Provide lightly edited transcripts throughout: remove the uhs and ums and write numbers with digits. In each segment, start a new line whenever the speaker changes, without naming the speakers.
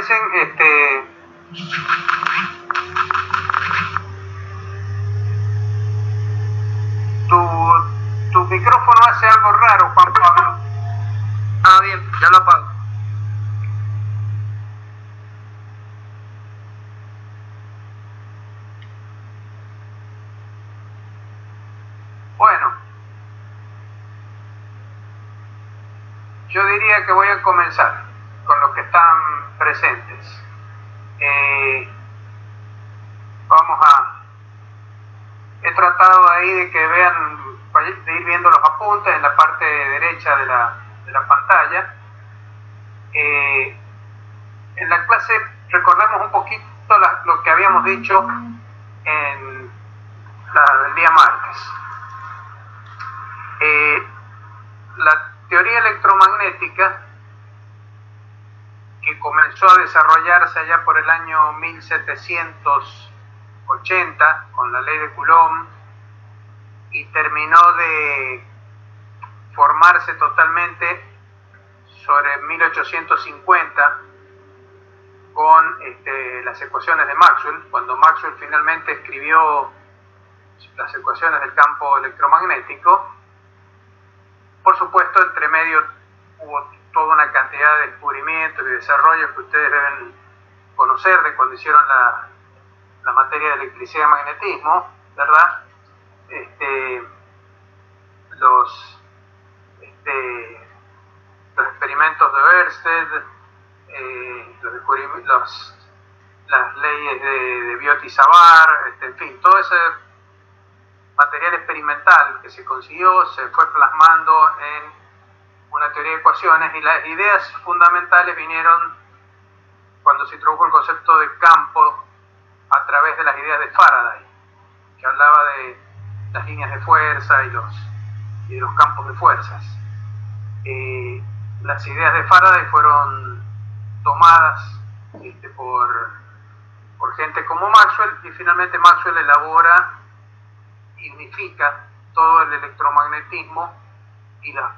parecen, tu micrófono hace algo raro, Juan Pablo.
Ah, bien, ya lo apago.
Bueno, yo diría que voy a comenzar con los que están presentes. He tratado ahí de que vean, de ir viendo los apuntes en la parte derecha de la pantalla. En la clase recordemos un poquito lo que habíamos dicho el día martes. La teoría electromagnética, que comenzó a desarrollarse allá por el año 1780 con la ley de Coulomb y terminó de formarse totalmente sobre 1850 con las ecuaciones de Maxwell, cuando Maxwell finalmente escribió las ecuaciones del campo electromagnético. Por supuesto, entre medio hubo toda una cantidad de descubrimientos y desarrollos que ustedes deben conocer de cuando hicieron la materia de electricidad y magnetismo, ¿verdad? Los experimentos de Ørsted, las leyes de Biot y Savart, en fin, todo ese material experimental que se consiguió se fue plasmando en una teoría de ecuaciones, y las ideas fundamentales vinieron cuando se introdujo el concepto de campo a través de las ideas de Faraday, que hablaba de las líneas de fuerza y de los campos de fuerzas. Las ideas de Faraday fueron tomadas por gente como Maxwell, y finalmente Maxwell elabora y unifica todo el electromagnetismo y los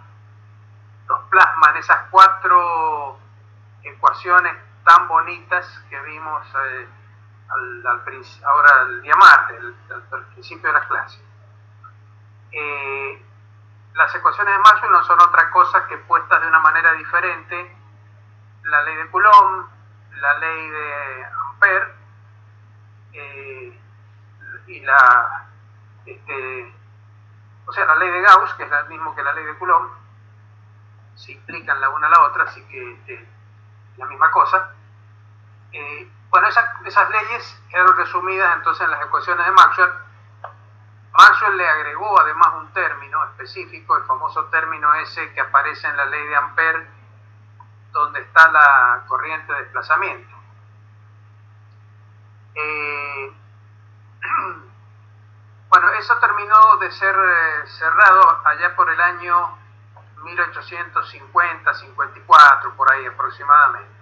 plasma en esas 4 ecuaciones tan bonitas que vimos ahora el día martes, al principio de las clases. Las ecuaciones de Maxwell no son otra cosa que puestas de una manera diferente: la ley de Coulomb, la ley de Ampère y la ley de Gauss, que es lo mismo que la ley de Coulomb, se implican la una a la otra, así que la misma cosa. Bueno, esas leyes quedaron resumidas entonces en las ecuaciones de Maxwell. Maxwell le agregó además un término específico, el famoso término ese que aparece en la ley de Ampère, donde está la corriente de desplazamiento. Bueno, eso terminó de ser cerrado allá por el año 1850-54, por ahí aproximadamente.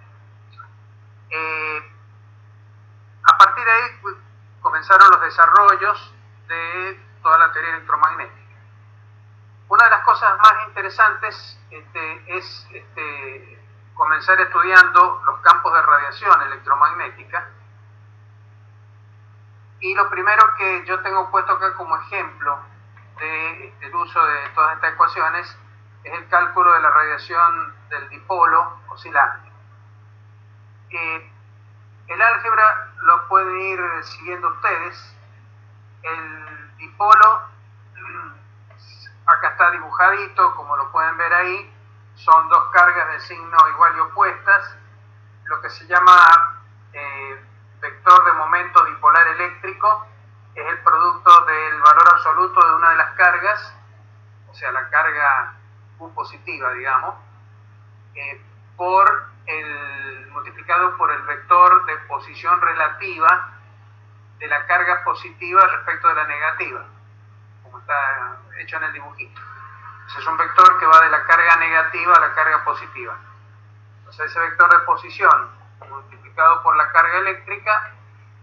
A partir de ahí comenzaron los desarrollos de toda la teoría electromagnética. Una de las cosas más interesantes es comenzar estudiando los campos de radiación electromagnética. Y lo primero que yo tengo puesto acá como ejemplo del uso de todas estas ecuaciones es el cálculo de la radiación del dipolo oscilante. El álgebra lo pueden ir siguiendo ustedes. El dipolo, acá está dibujadito, como lo pueden ver ahí, son 2 cargas de signo igual y opuestas, lo que se llama vector de momento dipolar eléctrico. Es el producto del valor absoluto de una de las cargas, o sea, la carga Q positiva, digamos, multiplicado por el vector de posición relativa de la carga positiva respecto de la negativa, como está hecho en el dibujito. Entonces es un vector que va de la carga negativa a la carga positiva. Entonces ese vector de posición multiplicado por la carga eléctrica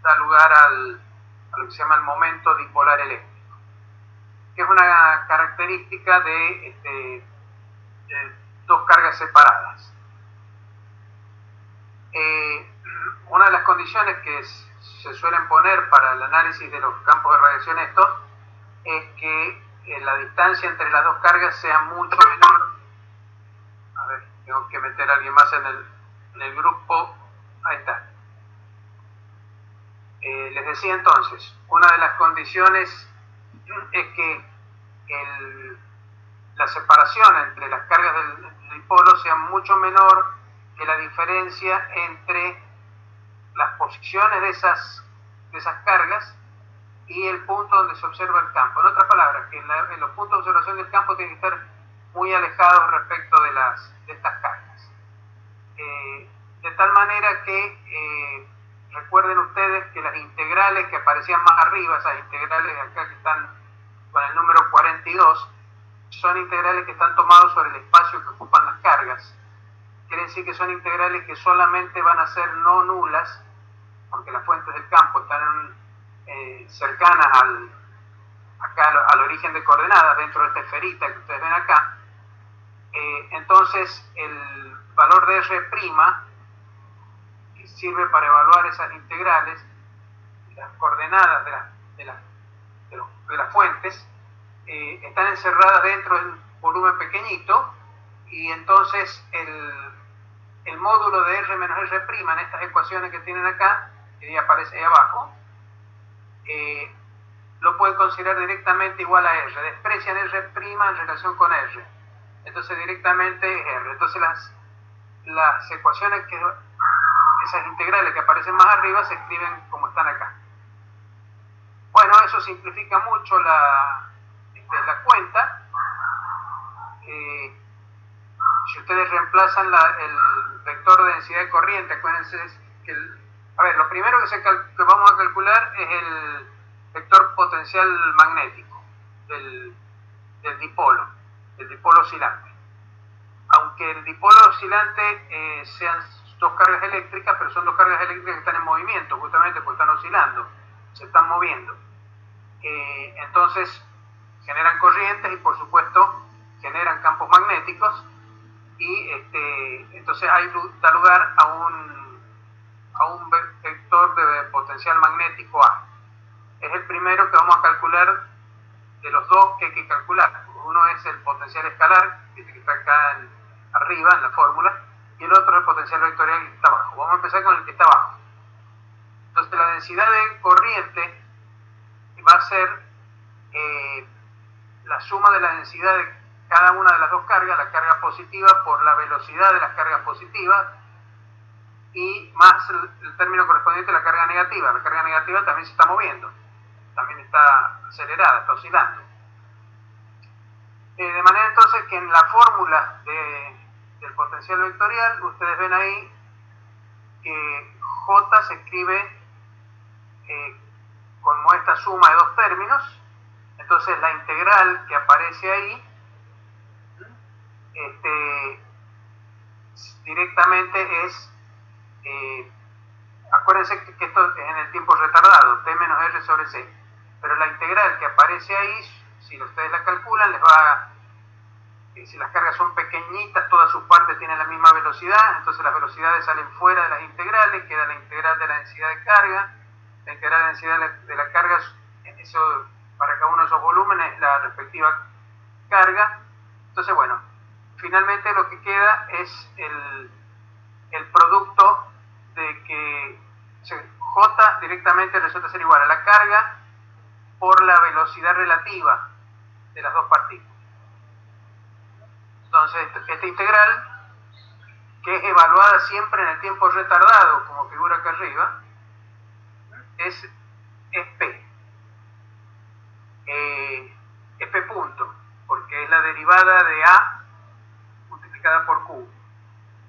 da lugar a lo que se llama el momento dipolar eléctrico, que es una característica de 2 cargas separadas. una de las condiciones que se suelen poner para el análisis de los campos de radiación estos es que la distancia entre las dos cargas sea mucho menor. A ver, tengo que meter a alguien más en el grupo. Ahí está. Les decía entonces, una de las condiciones es que la separación entre las cargas del dipolo sea mucho menor que la diferencia entre las posiciones de esas cargas y el punto donde se observa el campo. En otras palabras, que en los puntos de observación del campo tienen que estar muy alejados respecto de estas cargas. De tal manera que recuerden ustedes que las integrales que aparecían más arriba, esas integrales acá que están con el número 42, son integrales que están tomados sobre el espacio que ocupan las cargas. Quiere decir que son integrales que solamente van a ser no nulas, aunque las fuentes del campo están cercanas al origen de coordenadas dentro de esta esferita que ustedes ven acá. Entonces el valor de R', que sirve para evaluar esas integrales, las coordenadas de las fuentes, están encerradas dentro de un volumen pequeñito, y entonces el módulo de R menos R' en estas ecuaciones que tienen acá, que ya aparece ahí abajo, lo pueden considerar directamente igual a R. Desprecian R' en relación con R. Entonces directamente es R. Entonces las ecuaciones esas integrales que aparecen más arriba se escriben como están acá. Bueno, eso simplifica mucho la cuenta. Si ustedes reemplazan el vector de densidad de corriente, acuérdense que lo primero que vamos a calcular es el vector potencial magnético del dipolo oscilante. Aunque el dipolo oscilante sean dos cargas eléctricas, pero son dos cargas eléctricas que están en movimiento, justamente porque están oscilando, se están moviendo. Entonces generan corrientes y por supuesto generan campos magnéticos, y entonces da lugar a un vector de potencial magnético A. Es el primero que vamos a calcular de los dos que hay que calcular. Uno es el potencial escalar, que está acá arriba en la fórmula, y el otro es el potencial vectorial, que está abajo. Vamos a empezar con el que está abajo. Entonces la densidad de corriente va a ser la suma de la densidad de cada una de las dos cargas, la carga positiva por la velocidad de las cargas positivas, y más el término correspondiente a la carga negativa. La carga negativa también se está moviendo, también está acelerada, está oscilando. De manera entonces que en la fórmula del potencial vectorial, ustedes ven ahí que J se escribe como esta suma de dos términos. Entonces la integral que aparece ahí directamente es, acuérdense que esto es en el tiempo retardado, t menos r sobre c, pero la integral que aparece ahí, si ustedes la calculan, si las cargas son pequeñitas, todas sus partes tienen la misma velocidad, entonces las velocidades salen fuera de las integrales, queda la integral de la densidad de carga, la integral de la densidad de la carga, eso para cada uno de esos volúmenes, la respectiva carga. Entonces, bueno, finalmente lo que queda es el producto de que J directamente resulta ser igual a la carga por la velocidad relativa de las dos partículas. Entonces, esta integral, que es evaluada siempre en el tiempo retardado, como figura acá arriba, es P. Es P punto, porque es la derivada de A multiplicada por Q.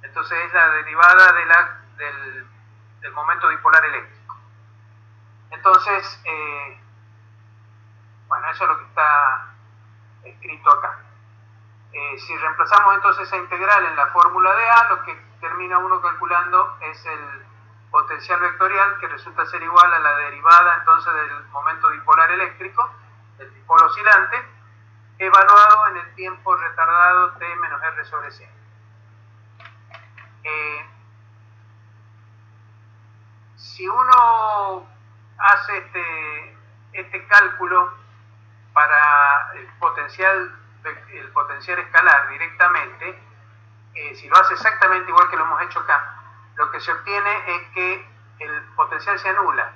Entonces es la derivada del momento dipolar eléctrico. Entonces, bueno, eso es lo que está escrito acá. Si reemplazamos entonces esa integral en la fórmula de A, lo que termina uno calculando es el potencial vectorial, que resulta ser igual a la derivada entonces del momento dipolar eléctrico, del dipolo oscilante, evaluado en el tiempo retardado t menos r sobre c. si uno hace este cálculo para el potencial escalar directamente, si lo hace exactamente igual que lo hemos hecho acá, lo que se obtiene es que el potencial se anula,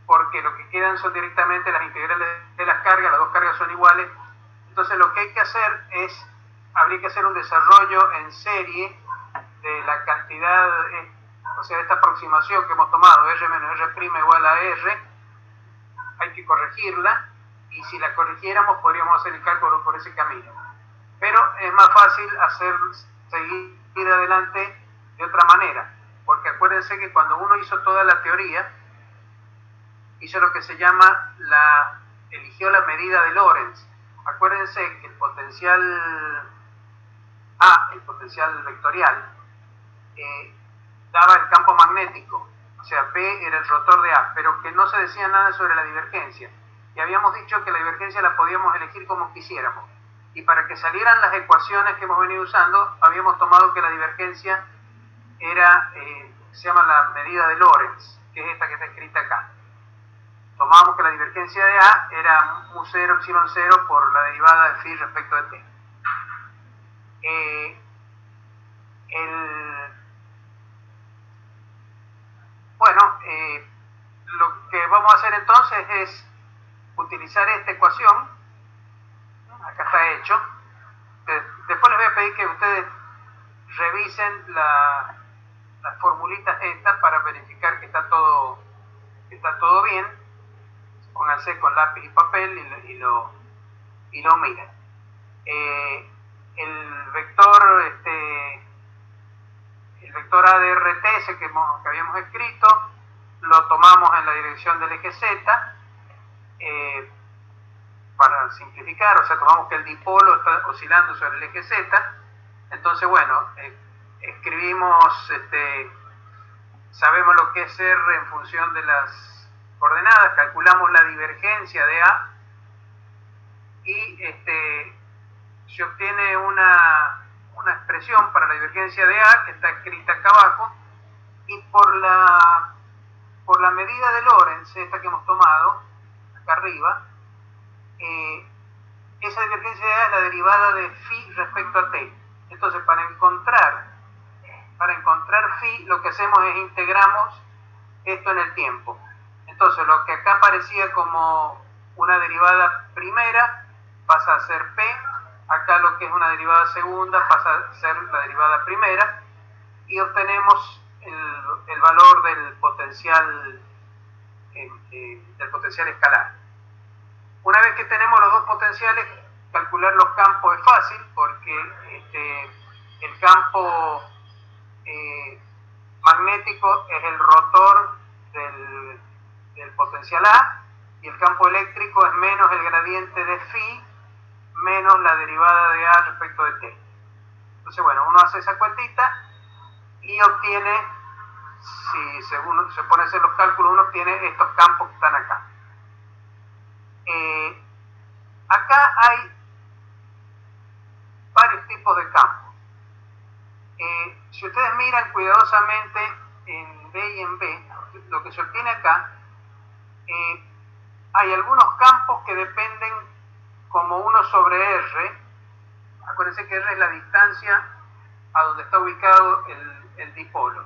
porque lo que quedan son directamente las integrales de las cargas, las dos cargas son iguales. Entonces lo que hay que hacer habría que hacer un desarrollo en serie de la cantidad, o sea, de esta aproximación que hemos tomado, R menos R' igual a R, hay que corregirla, y si la corrigiéramos podríamos hacer el cálculo por ese camino. Pero es más fácil seguir adelante de otra manera, porque acuérdense que cuando uno hizo toda la teoría, hizo lo que se llama eligió la medida de Lorentz. Acuérdense que el potencial A, el potencial vectorial, daba el campo magnético, o sea, P era el rotor de A, pero que no se decía nada sobre la divergencia. Y habíamos dicho que la divergencia la podíamos elegir como quisiéramos. Y para que salieran las ecuaciones que hemos venido usando, habíamos tomado que la divergencia se llama la medida de Lorentz, que es esta que está escrita acá. Tomamos que la divergencia de A era mu0 epsilon 0 por la derivada de phi respecto de t. Lo que vamos a hacer entonces es utilizar esta ecuación. Acá está hecho. Después les voy a pedir que ustedes revisen las formulitas estas para verificar que está todo bien. Pónganse con lápiz y papel y lo miren. El vector A de RT, ese que habíamos escrito, lo tomamos en la dirección del eje Z, para simplificar, o sea, tomamos que el dipolo está oscilando sobre el eje Z. Entonces, bueno, escribimos, sabemos lo que es R en función de las coordenadas, calculamos la divergencia de A y se obtiene una expresión para la divergencia de A que está escrita acá abajo, y por la medida de Lorentz, esta que hemos tomado acá arriba, esa divergencia de A es la derivada de phi respecto a t. Entonces, para encontrar phi, lo que hacemos es integramos esto en el tiempo. Entonces, lo que acá parecía como una derivada primera pasa a ser p, acá lo que es una derivada segunda pasa a ser la derivada primera, y obtenemos el valor del potencial escalar. Una vez que tenemos los dos potenciales, calcular los campos es fácil, porque el campo magnético es el rotor del potencial A, y el campo eléctrico es menos el gradiente de phi menos la derivada de A respecto de t. Entonces, bueno, uno hace esa cuentita y obtiene, si según se pone a hacer los cálculos, uno obtiene estos campos que están acá. Acá hay varios tipos de campos. Si ustedes miran cuidadosamente en B y en B, lo que se obtiene acá, hay algunos campos que dependen como 1 sobre R. Acuérdense que R es la distancia a donde está ubicado el dipolo.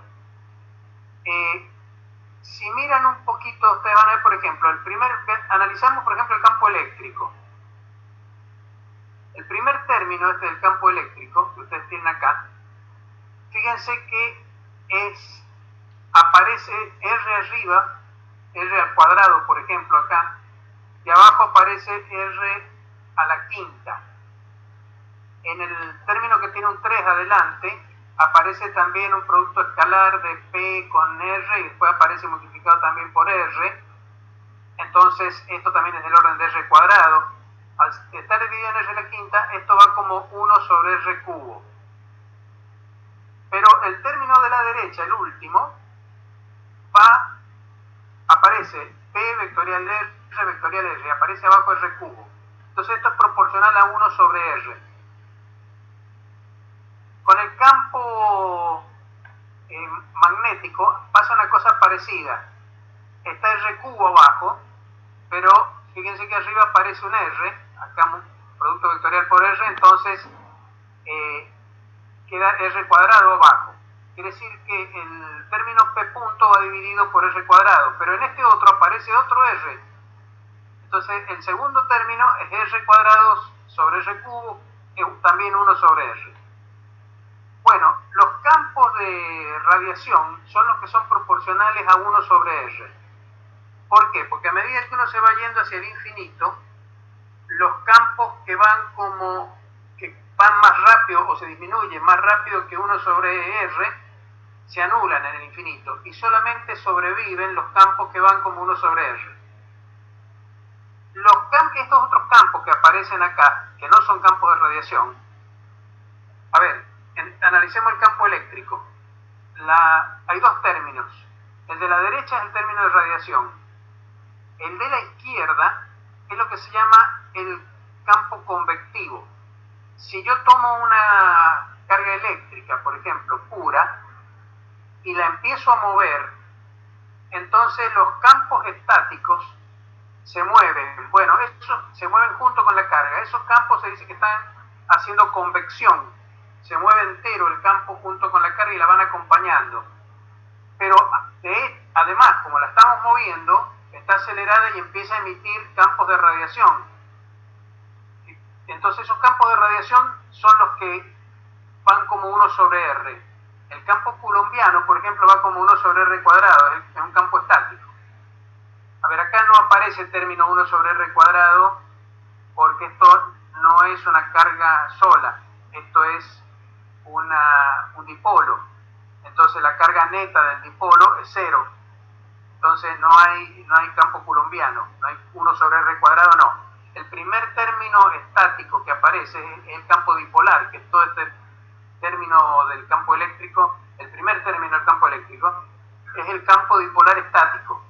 Si miran un poquito, ustedes van a ver, por ejemplo, analizamos por ejemplo el campo eléctrico. El primer término del campo eléctrico que ustedes tienen acá, fíjense que aparece R arriba, R al cuadrado, por ejemplo, acá, y abajo aparece R a la quinta. En el término que tiene un 3 adelante, aparece también un producto escalar de P con R, y después aparece multiplicado también por R. Entonces, esto también es del orden de R cuadrado. Al estar dividido en R a la quinta, esto va como 1 sobre R cubo. Pero el término de la derecha, el último, aparece P vectorial R vectorial R, aparece abajo R cubo. Entonces esto es proporcional a 1 sobre R. Con el campo magnético pasa una cosa parecida. Está R cubo abajo, pero fíjense que arriba aparece un R, acá producto vectorial por R, entonces queda R cuadrado abajo. Quiere decir que el término P punto va dividido por R cuadrado, pero en este otro aparece otro R. Entonces el segundo término es R cuadrado sobre R cubo, también 1 sobre R. Bueno, los campos de radiación son los que son proporcionales a 1 sobre R. ¿Por qué? Porque a medida que uno se va yendo hacia el infinito, los campos que van más rápido o se disminuyen más rápido que 1 sobre R se anulan en el infinito y solamente sobreviven los campos que van como 1 sobre R. Estos otros campos que aparecen acá, que no son campos de radiación, a ver, analicemos el campo eléctrico. Hay dos términos. El de la derecha es el término de radiación. El de la izquierda es lo que se llama el campo convectivo. Si yo tomo una carga eléctrica, por ejemplo, pura, y la empiezo a mover, entonces los campos estáticos se mueven. Bueno, esos se mueven junto con la carga. Esos campos se dice que están haciendo convección. Se mueve entero el campo junto con la carga y la van acompañando. Pero además, como la estamos moviendo, está acelerada y empieza a emitir campos de radiación. Entonces esos campos de radiación son los que van como 1 sobre R. El campo coulombiano, por ejemplo, va como 1 sobre R cuadrado, es un campo estático. A ver, acá no aparece el término 1 sobre R cuadrado porque esto no es una carga sola, esto es un dipolo. Entonces la carga neta del dipolo es 0. Entonces no hay campo coulombiano, no hay 1 sobre R cuadrado, no. El primer término estático que aparece es el campo dipolar, que es todo este término del campo eléctrico. El primer término del campo eléctrico es el campo dipolar estático,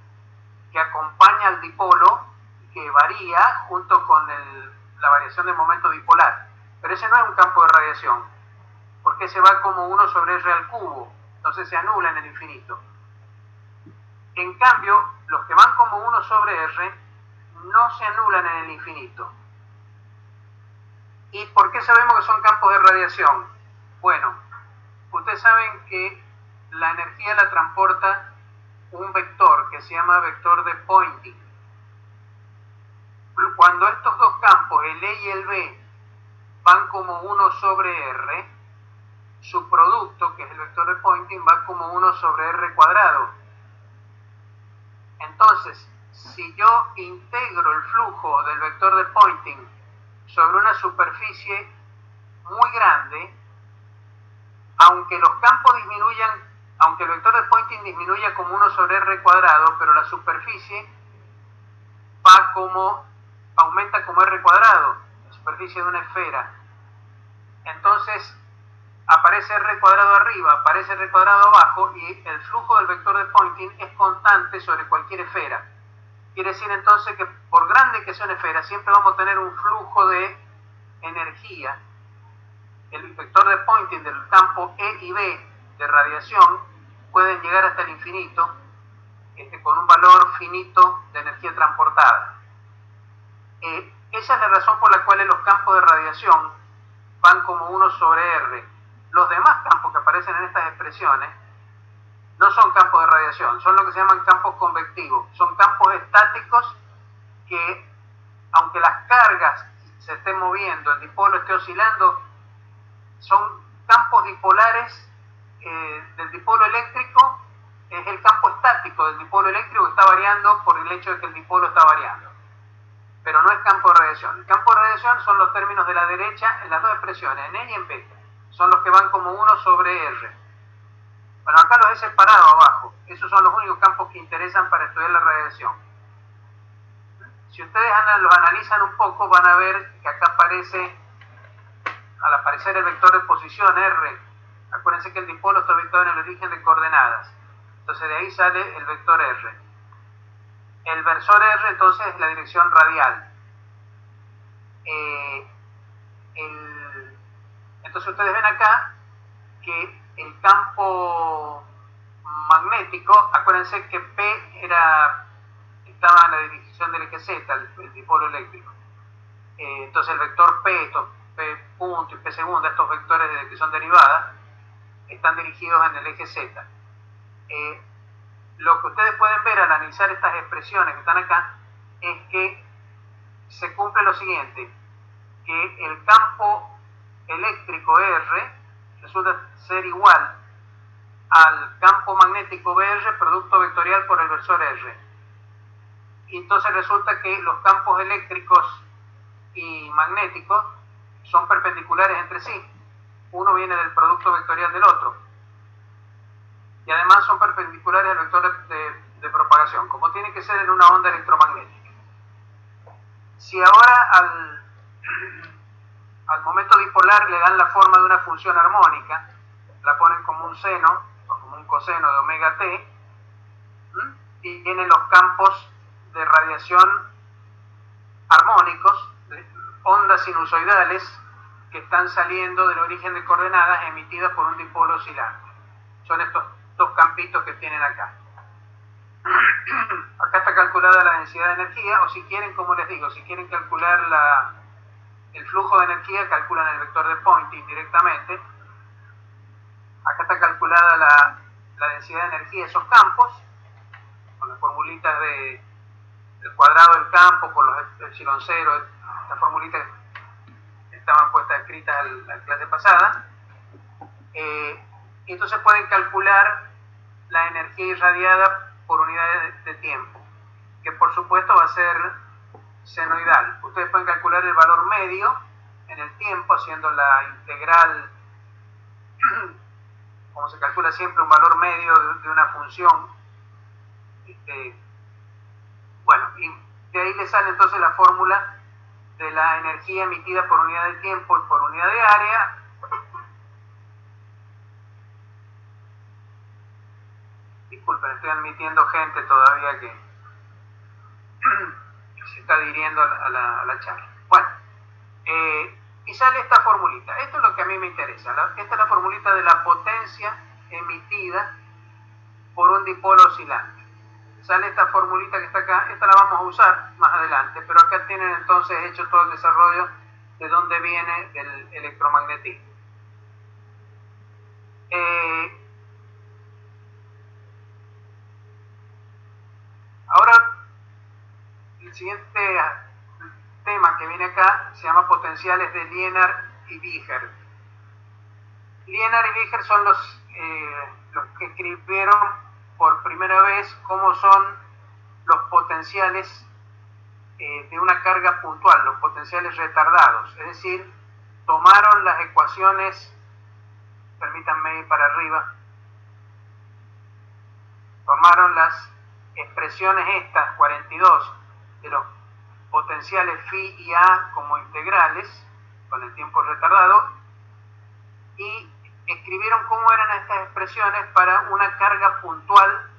que acompaña al dipolo, que varía junto con la variación del momento dipolar. Pero ese no es un campo de radiación, porque ese va como 1 sobre R al cubo, entonces se anula en el infinito. En cambio, los que van como 1 sobre R no se anulan en el infinito. ¿Y por qué sabemos que son campos de radiación? Bueno, ustedes saben que la energía la transporta un vector que se llama vector de Poynting. Cuando estos dos campos, el E y el B, van como 1 sobre R, su producto, que es el vector de Poynting, va como 1 sobre R cuadrado. Entonces, si yo integro el flujo del vector de Poynting sobre una superficie muy grande, aunque los campos disminuyan, aunque el vector de Poynting disminuya como 1 sobre R cuadrado, pero la superficie aumenta como R cuadrado, la superficie de una esfera. Entonces aparece R cuadrado arriba, aparece R cuadrado abajo, y el flujo del vector de Poynting es constante sobre cualquier esfera. Quiere decir entonces que por grande que sea una esfera, siempre vamos a tener un flujo de energía. El vector de Poynting del campo E y B de radiación pueden llegar hasta el infinito, con un valor finito de energía transportada. Esa es la razón por la cual los campos de radiación van como 1 sobre R. Los demás campos que aparecen en estas expresiones no son campos de radiación, son lo que se llaman campos convectivos. Son campos estáticos que, aunque las cargas se estén moviendo, el dipolo esté oscilando, son campos dipolares del dipolo eléctrico. Es el campo estático del dipolo eléctrico que está variando por el hecho de que el dipolo está variando. Pero no es campo de radiación. El campo de radiación son los términos de la derecha en las dos expresiones, en E y en B. Son los que van como 1 sobre R. Bueno, acá los he separado abajo. Esos son los únicos campos que interesan para estudiar la radiación. Si ustedes los analizan un poco, van a ver que acá aparece, al aparecer el vector de posición R, acuérdense que el dipolo está ubicado en el origen de coordenadas. Entonces de ahí sale el vector R. El versor R entonces es la dirección radial. Entonces ustedes ven acá que el campo magnético, acuérdense que P estaba en la dirección del eje Z, el dipolo eléctrico. Entonces el vector P, estos P punto y P segunda, estos vectores que son derivadas, están dirigidos en el eje Z. Lo que ustedes pueden ver al analizar estas expresiones que están acá es que se cumple lo siguiente, que el campo eléctrico R resulta ser igual al campo magnético BR producto vectorial por el versor R. Y entonces resulta que los campos eléctricos y magnéticos son perpendiculares entre sí. Uno viene del producto vectorial del otro. Y además son perpendiculares al vector de propagación, como tiene que ser en una onda electromagnética. Si ahora al momento dipolar le dan la forma de una función armónica, la ponen como un seno o como un coseno de omega t, y tienen los campos de radiación armónicos, ondas sinusoidales que están saliendo del origen de coordenadas emitidas por un dipolo oscilante. Son estos dos campitos que tienen acá. Acá está calculada la densidad de energía, o si quieren, como les digo, si quieren calcular el flujo de energía, calculan el vector de Poynting directamente. Acá está calculada la densidad de energía de esos campos, con las formulitas del cuadrado del campo, por los epsilon 0, las formulitas estaban puestas escritas en la clase pasada. Y entonces pueden calcular la energía irradiada por unidades de tiempo, que por supuesto va a ser senoidal. Ustedes pueden calcular el valor medio en el tiempo haciendo la integral, como se calcula siempre un valor medio de una función. Bueno, y de ahí le sale entonces la fórmula de la energía emitida por unidad de tiempo y por unidad de área. Disculpen, estoy admitiendo gente todavía que se está adhiriendo a la charla. Bueno, y sale esta formulita. Esto es lo que a mí me interesa. Esta es la formulita de la potencia emitida por un dipolo oscilante. Sale esta formulita que está acá. Esta la vamos a usar más adelante, pero acá tienen entonces hecho todo el desarrollo de dónde viene el electromagnetismo. Ahora, el siguiente tema que viene acá se llama potenciales de Liénard y Wiechert. Liénard y Wiechert son los que escribieron por primera vez cómo son los potenciales de una carga puntual, los potenciales retardados. Es decir, tomaron las ecuaciones, permítanme ir para arriba, tomaron las expresiones estas, 42, de los potenciales phi y a como integrales, con el tiempo retardado, y escribieron cómo eran estas expresiones para una carga puntual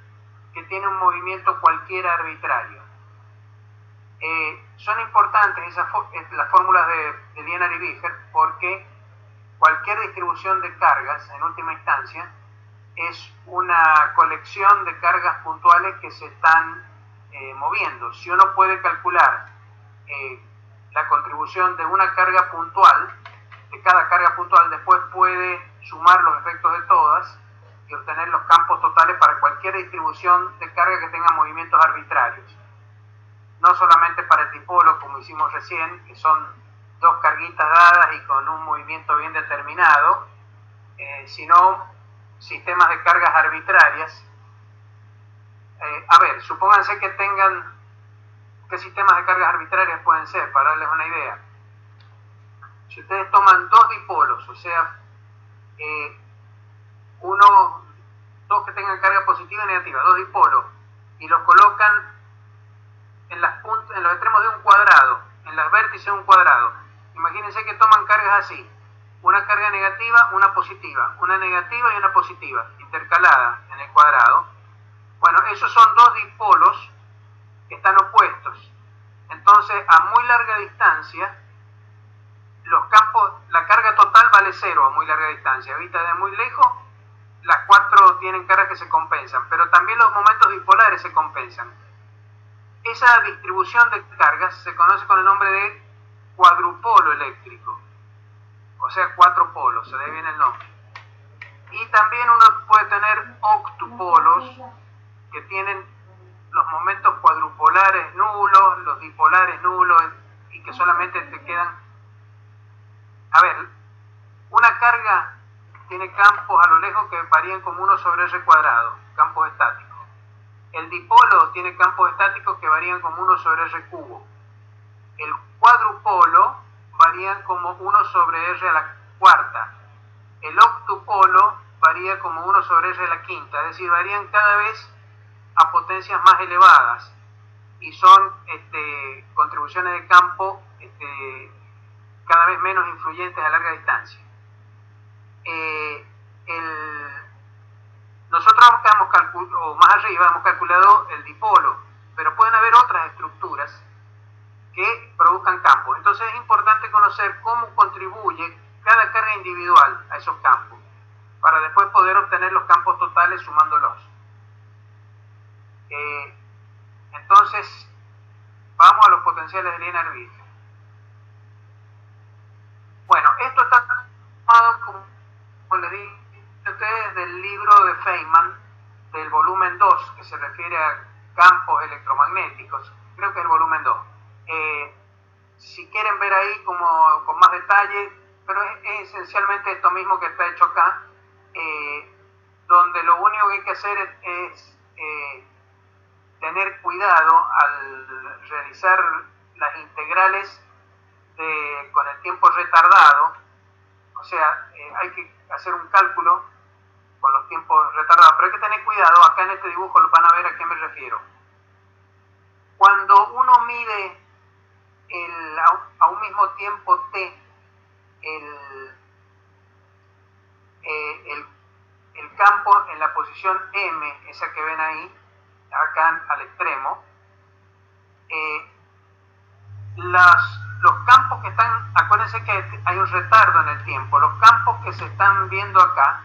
que tiene un movimiento cualquiera arbitrario. Son importantes las fórmulas de Liénard y Wiechert porque cualquier distribución de cargas, en última instancia, es una colección de cargas puntuales que se están moviendo. Si uno puede calcular la contribución de una carga puntual, de cada carga puntual, después puede sumar los efectos de todas y obtener los campos totales para cualquier distribución de carga que tenga movimientos arbitrarios. No solamente para el dipolo, como hicimos recién, que son dos carguitas dadas y con un movimiento bien determinado, sino sistemas de cargas arbitrarias. A ver, supónganse que tengan, ¿qué sistemas de cargas arbitrarias pueden ser? Para darles una idea. Si ustedes toman dos dipolos, o sea, dos que tengan carga positiva y negativa, dos dipolos, y los colocan en los extremos de un cuadrado, en las vértices de un cuadrado. Imagínense que toman cargas así, una carga negativa, una positiva, una negativa y una positiva, intercalada en el cuadrado. Bueno, esos son dos dipolos que están opuestos. Entonces, a muy larga distancia, los campos, la carga total vale cero a muy larga distancia. Vista de muy lejos, las cuatro tienen cargas que se compensan, pero también los momentos dipolares se compensan. Esa distribución de cargas se conoce con el nombre de cuadrupolo eléctrico, o sea, cuatro polos, se de ahí viene el nombre. Y también uno puede tener octupolos, que tienen los momentos cuadrupolares nulos, los dipolares nulos, y que solamente te quedan... A ver, una carga tiene campos a lo lejos que varían como 1 sobre r cuadrado, campos estáticos. El dipolo tiene campos estáticos que varían como 1 sobre r cubo. El cuadrupolo varían como 1 sobre r a la cuarta. El octupolo varía como 1 sobre r a la quinta, es decir, varían cada vez a potencias más elevadas y son contribuciones de campo cada vez menos influyentes a larga distancia. Nosotros hemos calculado, o más arriba hemos calculado el dipolo, pero pueden haber otras estructuras que produzcan campos. Entonces es importante conocer cómo contribuye cada carga individual a esos campos, para después poder obtener los campos totales sumándolos. Entonces, vamos a los potenciales de Liénard-Wilhelm. Bueno, esto está tomado, como les dije a ustedes, del libro de Feynman, del volumen 2, que se refiere a campos electromagnéticos. Creo que es el volumen 2. Si quieren ver ahí con más detalle, pero es esencialmente esto mismo que está hecho acá, donde lo único que hay que hacer es tener cuidado al realizar las integrales con el tiempo retardado. O sea, hay que hacer un cálculo con los tiempos retardados, pero hay que tener cuidado. Acá en este dibujo lo van a ver a qué me refiero. Cuando uno mide a un mismo tiempo t el campo en la posición m, esa que ven ahí, acá al extremo, los campos que están, acuérdense que hay un retardo en el tiempo, los campos que se están viendo acá,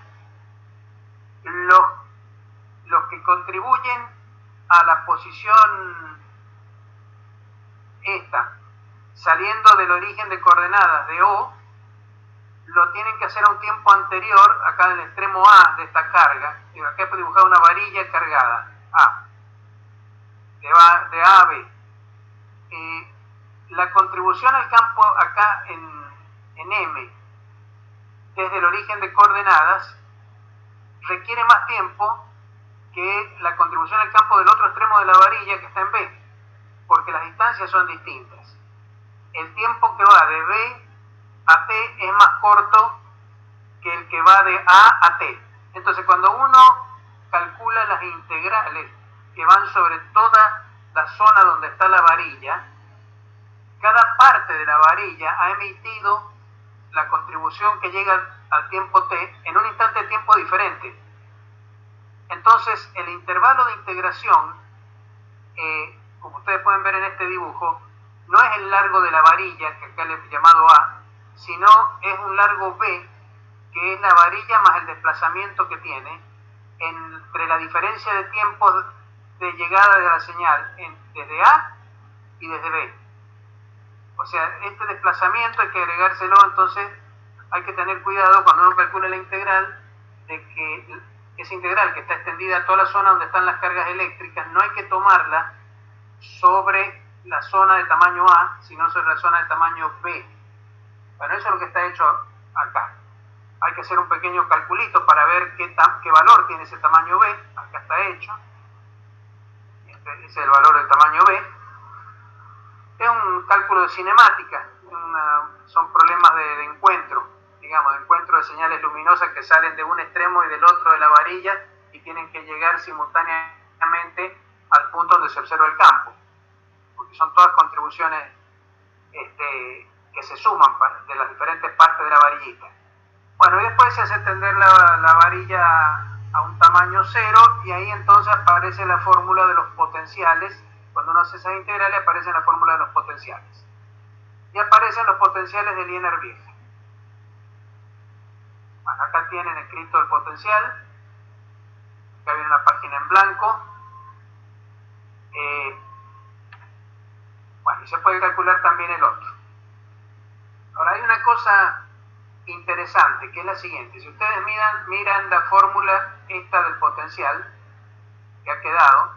los que contribuyen a la posición esta, saliendo del origen de coordenadas de O, lo tienen que hacer a un tiempo anterior, acá en el extremo A de esta carga. Acá he dibujado una varilla cargada, A, de A a B. La contribución al campo acá en M, desde el origen de coordenadas, requiere más tiempo que la contribución al campo del otro extremo de la varilla que está en B, porque las distancias son distintas. El tiempo que va de B a T es más corto que el que va de A a T. Entonces, cuando uno calcula las integrales que van sobre toda la zona donde está la varilla, cada parte de la varilla ha emitido la contribución que llega al tiempo t en un instante de tiempo diferente. Entonces, el intervalo de integración, como ustedes pueden ver en este dibujo, no es el largo de la varilla, que acá le he llamado A, sino es un largo B, que es la varilla más el desplazamiento que tiene entre la diferencia de tiempos de llegada de la señal desde A y desde B. O sea, este desplazamiento hay que agregárselo, entonces hay que tener cuidado cuando uno calcula la integral, de que esa integral que está extendida a toda la zona donde están las cargas eléctricas, no hay que tomarla sobre la zona de tamaño A, sino sobre la zona de tamaño B. Bueno, eso es lo que está hecho acá. Hay que hacer un pequeño calculito para ver qué valor tiene ese tamaño B. Acá está hecho. Este es el valor del tamaño B. Es un cálculo de cinemática. Son problemas de encuentro, digamos, de encuentro de señales luminosas que salen de un extremo y del otro de la varilla y tienen que llegar simultáneamente al punto donde se observa el campo. Porque son todas contribuciones que se suman de las diferentes partes de la varillita. Bueno, y después se hace tender la varilla a un tamaño cero y ahí entonces aparece la fórmula de los potenciales. Cuando uno hace esas integrales aparece la fórmula de los potenciales. Y aparecen los potenciales de Liénard-Wilhelm. Bueno, acá tienen escrito el potencial. acá viene una página en blanco. Bueno, y se puede calcular también el otro. Ahora hay una cosa interesante, que es la siguiente. Si ustedes miran la fórmula esta del potencial que ha quedado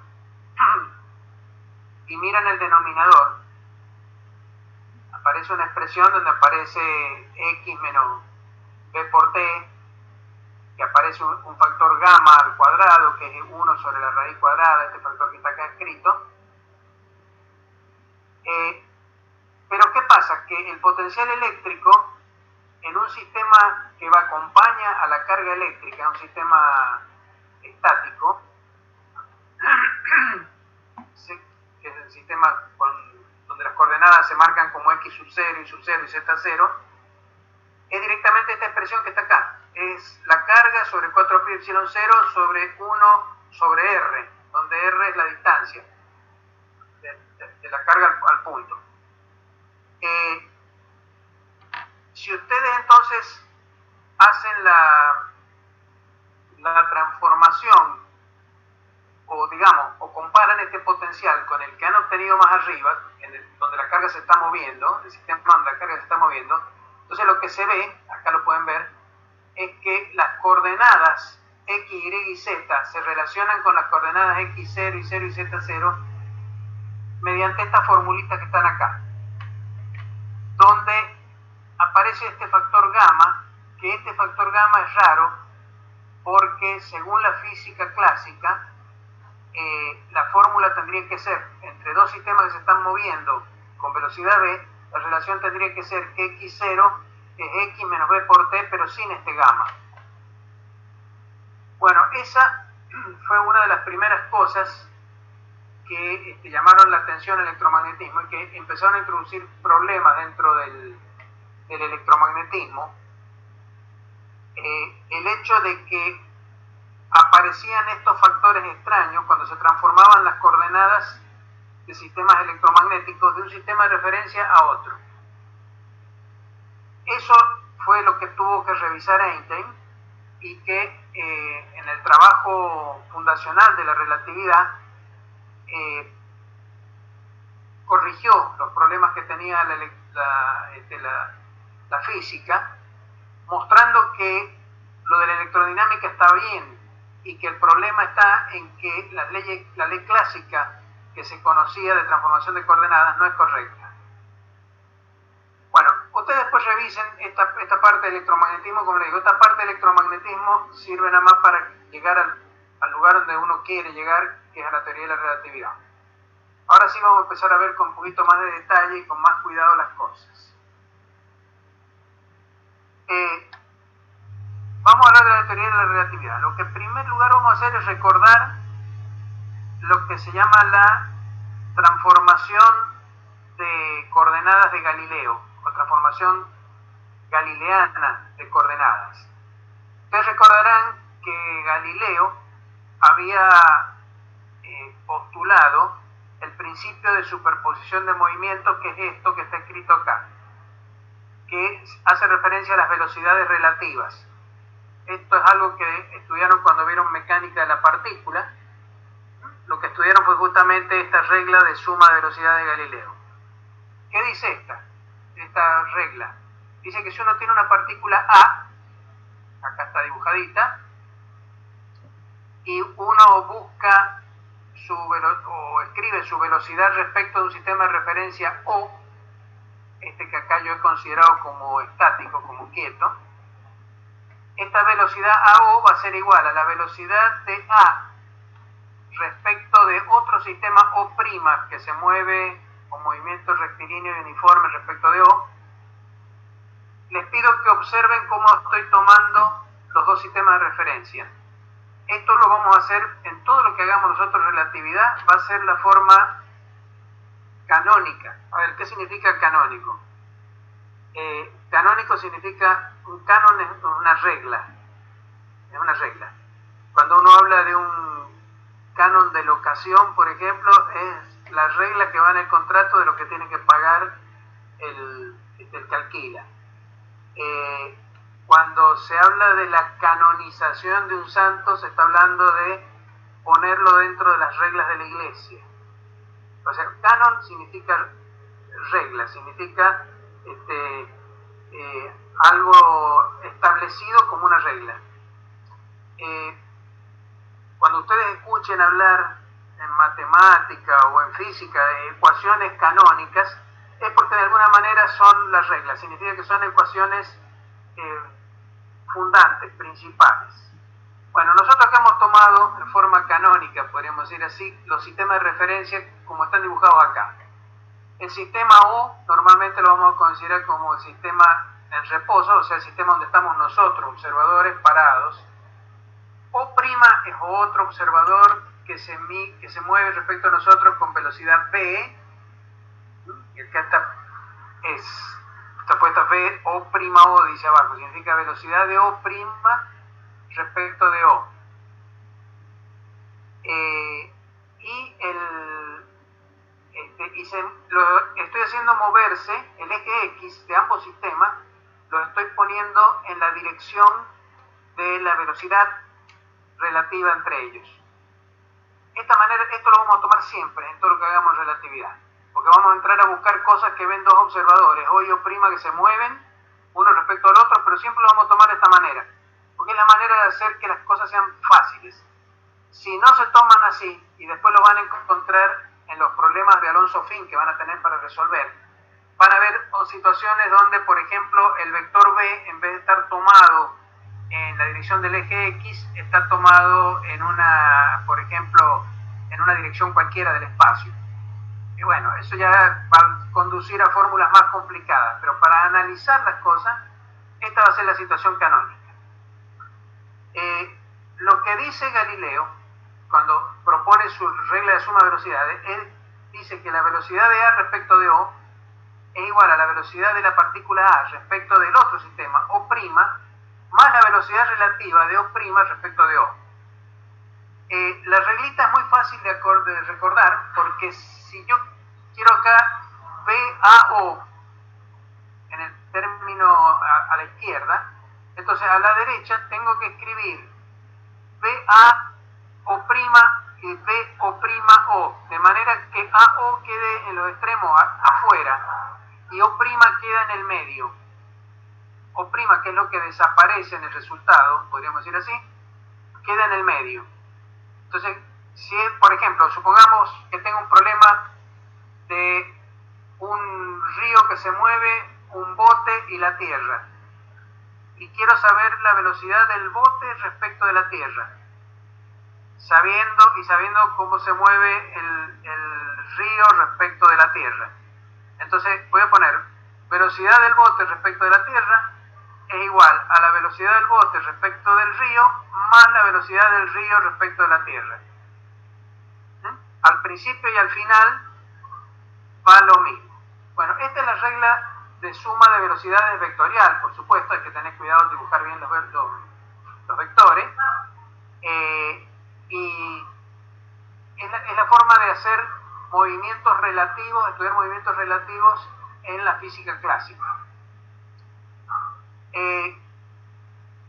y miran el denominador, aparece una expresión donde aparece x menos b por t, que aparece un factor gamma al cuadrado, que es 1 sobre la raíz cuadrada, este factor que está acá escrito. Pero ¿qué pasa? Que el potencial eléctrico en un sistema que acompaña a la carga eléctrica, un sistema estático, que es el sistema donde las coordenadas se marcan como x sub 0, y sub 0 y z 0, es directamente esta expresión que está acá. Es la carga sobre 4 pi epsilon 0 sobre 1 sobre r, donde r es la distancia de la carga al punto. Si ustedes entonces hacen la transformación, o comparan este potencial con el que han obtenido más arriba, donde la carga se está moviendo, el sistema donde la carga se está moviendo, entonces lo que se ve, acá lo pueden ver, es que las coordenadas x, y y z se relacionan con las coordenadas x0 y 0 y z0 mediante estas formulitas que están acá, donde aparece este factor gamma, que este factor gamma es raro porque según la física clásica, la fórmula tendría que ser entre dos sistemas que se están moviendo con velocidad v, la relación tendría que ser que x0 es x menos b por t, pero sin este gamma. Bueno, esa fue una de las primeras cosas que llamaron la atención al electromagnetismo y que empezaron a introducir problemas dentro del electromagnetismo. El hecho de que aparecían estos factores extraños cuando se transformaban las coordenadas de sistemas electromagnéticos de un sistema de referencia a otro. Eso fue lo que tuvo que revisar Einstein y que en el trabajo fundacional de la relatividad corrigió los problemas que tenía la física, mostrando que lo de la electrodinámica está bien y que el problema está en que la ley clásica que se conocía de transformación de coordenadas no es correcta. Bueno, ustedes después revisen esta parte del electromagnetismo. Como les digo, esta parte del electromagnetismo sirve nada más para llegar al lugar donde uno quiere llegar, que es a la teoría de la relatividad. Ahora sí vamos a empezar a ver con un poquito más de detalle y con más cuidado las cosas. Vamos a hablar de la teoría de la relatividad. Lo que en primer lugar vamos a hacer es recordar lo que se llama la transformación de coordenadas de Galileo, o transformación galileana de coordenadas. Ustedes recordarán que Galileo había postulado el principio de superposición de movimientos, que es esto que está escrito acá, que hace referencia a las velocidades relativas. Esto es algo que estudiaron cuando vieron mecánica de la partícula. Lo que estudiaron fue justamente esta regla de suma de velocidad de Galileo. ¿Qué dice esta regla? Dice que si uno tiene una partícula A, acá está dibujadita, y uno busca o escribe su velocidad respecto de un sistema de referencia O, que acá yo he considerado como estático, como quieto, esta velocidad AO va a ser igual a la velocidad de A respecto de otro sistema O' que se mueve con movimiento rectilíneo y uniforme respecto de O. Les pido que observen cómo estoy tomando los dos sistemas de referencia. Esto lo vamos a hacer en todo lo que hagamos nosotros en relatividad, va a ser la forma canónica. A ver, ¿qué significa canónico? Canónico significa, un canon es una regla. Es una regla. Cuando uno habla de un canon de locación, por ejemplo, es la regla que va en el contrato de lo que tiene que pagar el que alquila. Cuando se habla de la canonización de un santo, se está hablando de ponerlo dentro de las reglas de la iglesia. O sea, canon significa regla, significa algo establecido como una regla. Cuando ustedes escuchen hablar en matemática o en física de ecuaciones canónicas, es porque de alguna manera son las reglas, significa que son ecuaciones fundantes, principales. Bueno, nosotros acá hemos tomado en forma canónica, podríamos decir así, los sistemas de referencia como están dibujados acá. El sistema O normalmente lo vamos a considerar como el sistema en reposo, o sea, el sistema donde estamos nosotros, observadores parados. O' es otro observador que se mueve respecto a nosotros con velocidad v, y acá está puesta v, O', dice abajo, significa velocidad de O' respecto de O. Lo estoy haciendo moverse, el eje X de ambos sistemas, lo estoy poniendo en la dirección de la velocidad relativa entre ellos. De esta manera, esto lo vamos a tomar siempre en todo lo que hagamos en relatividad, porque vamos a entrar a buscar cosas que ven dos observadores, O y O' que se mueven, uno respecto al otro, pero siempre lo vamos a tomar de esta manera, porque es la manera de hacer que las cosas sean fáciles. Si no se toman así, y después lo van a encontrar en los problemas de Alonso Fin que van a tener para resolver, van a haber situaciones donde, por ejemplo, el vector B, en vez de estar tomado en la dirección del eje X, está tomado en por ejemplo, en una dirección cualquiera del espacio. Y bueno, eso ya va a conducir a fórmulas más complicadas, pero para analizar las cosas, esta va a ser la situación canónica. Lo que dice Galileo, cuando propone su regla de suma de velocidades, él dice que la velocidad de A respecto de O es igual a la velocidad de la partícula A respecto del otro sistema, O', más la velocidad relativa de O' respecto de O. La reglita es muy fácil de recordar, porque si yo quiero acá VAO en el término a la izquierda, entonces a la derecha tengo que escribir VAO' y VO'O, de manera que AO quede en los extremos afuera y O' queda en el medio. O', que es lo que desaparece en el resultado, podríamos decir así, queda en el medio. Entonces, si, por ejemplo, supongamos que tengo un problema de un río que se mueve, un bote y la tierra, y quiero saber la velocidad del bote respecto de la tierra, sabiendo cómo se mueve el río respecto de la tierra. Entonces voy a poner velocidad del bote respecto de la tierra es igual a la velocidad del bote respecto del río más la velocidad del río respecto de la tierra. Al principio y al final va lo mismo. Bueno, esta es la regla de suma de velocidades vectorial, por supuesto, hay que tener cuidado en dibujar bien los vectores. Y es la forma de hacer movimientos relativos, estudiar movimientos relativos en la física clásica.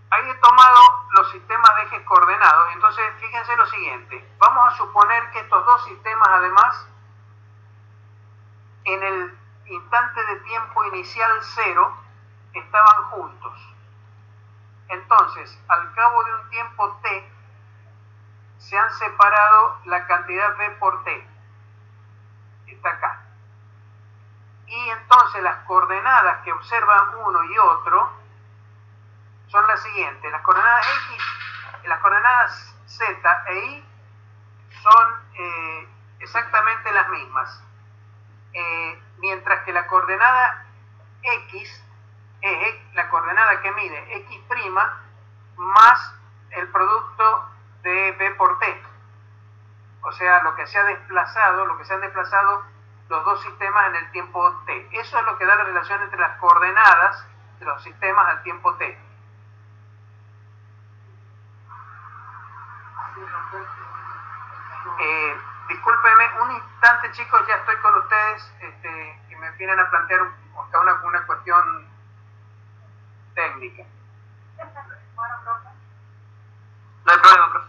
Ahí he tomado los sistemas de ejes coordenados, entonces fíjense lo siguiente, vamos a suponer que estos dos sistemas además en el instante de tiempo inicial 0 estaban juntos. Entonces, al cabo de un tiempo t, se han separado la cantidad v por t, está acá. Y entonces las coordenadas que observan uno y otro son las siguientes. Las coordenadas x, las coordenadas z e y son exactamente las mismas. Mientras que la coordenada x es la coordenada que mide x' más el producto de v por t. O sea, lo que se han desplazado los dos sistemas en el tiempo t. Eso es lo que da la relación entre las coordenadas de los sistemas al tiempo t. Discúlpenme un instante, chicos, ya estoy con ustedes, que me vienen a plantear una cuestión técnica.
No hay problema, profe.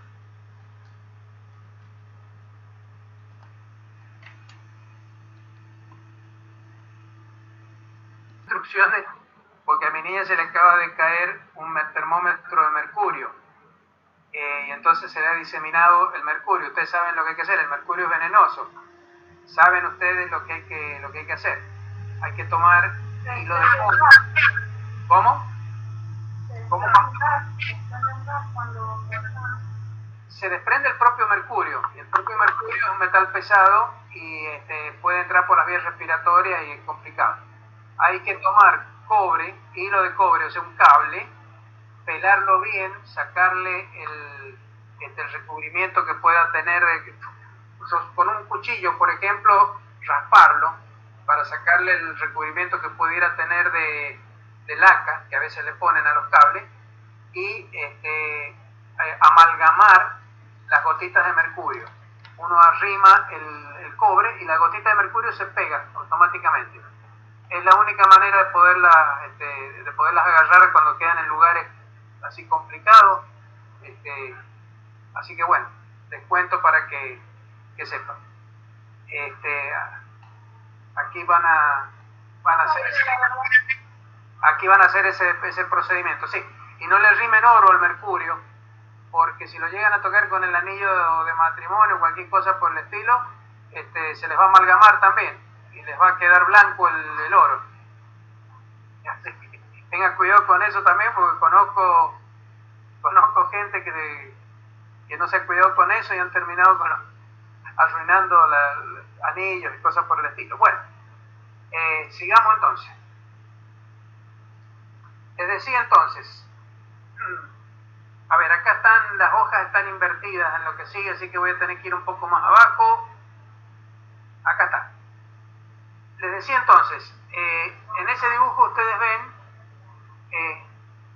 instrucciones porque a mi niña se le acaba de caer un termómetro de mercurio y entonces se le ha diseminado el mercurio. Ustedes saben lo que hay que hacer, el mercurio es venenoso. Saben ustedes lo que hay que hacer. Hay que tomar hilo de cobre. ¿Cómo? ¿Cómo? Se desprende el propio mercurio, y el propio mercurio es un metal pesado y puede entrar por las vías respiratorias y es complicado. Hay que tomar cobre, hilo de cobre, o sea, un cable, pelarlo bien, sacarle el recubrimiento que pueda tener, con un cuchillo, por ejemplo, rasparlo para sacarle el recubrimiento que pudiera tener de laca, que a veces le ponen a los cables, y amalgamar las gotitas de mercurio. Uno arrima el cobre y la gotita de mercurio se pega automáticamente. Es la única manera de poderlas agarrar cuando quedan en lugares así complicados. Así que bueno, les cuento para que sepan. Aquí van a hacer ese procedimiento, sí. Y no le rimen oro al mercurio, porque si lo llegan a tocar con el anillo de matrimonio o cualquier cosa por el estilo, se les va a amalgamar también y les va a quedar blanco el oro. Así que tengan cuidado con eso también, porque conozco gente que no se ha cuidado con eso y han terminado arruinando anillos y cosas por el estilo. Bueno, sigamos entonces. Les decía entonces, a ver, acá las hojas están invertidas en lo que sigue, así que voy a tener que ir un poco más abajo. Acá está. Les decía entonces, en ese dibujo ustedes ven,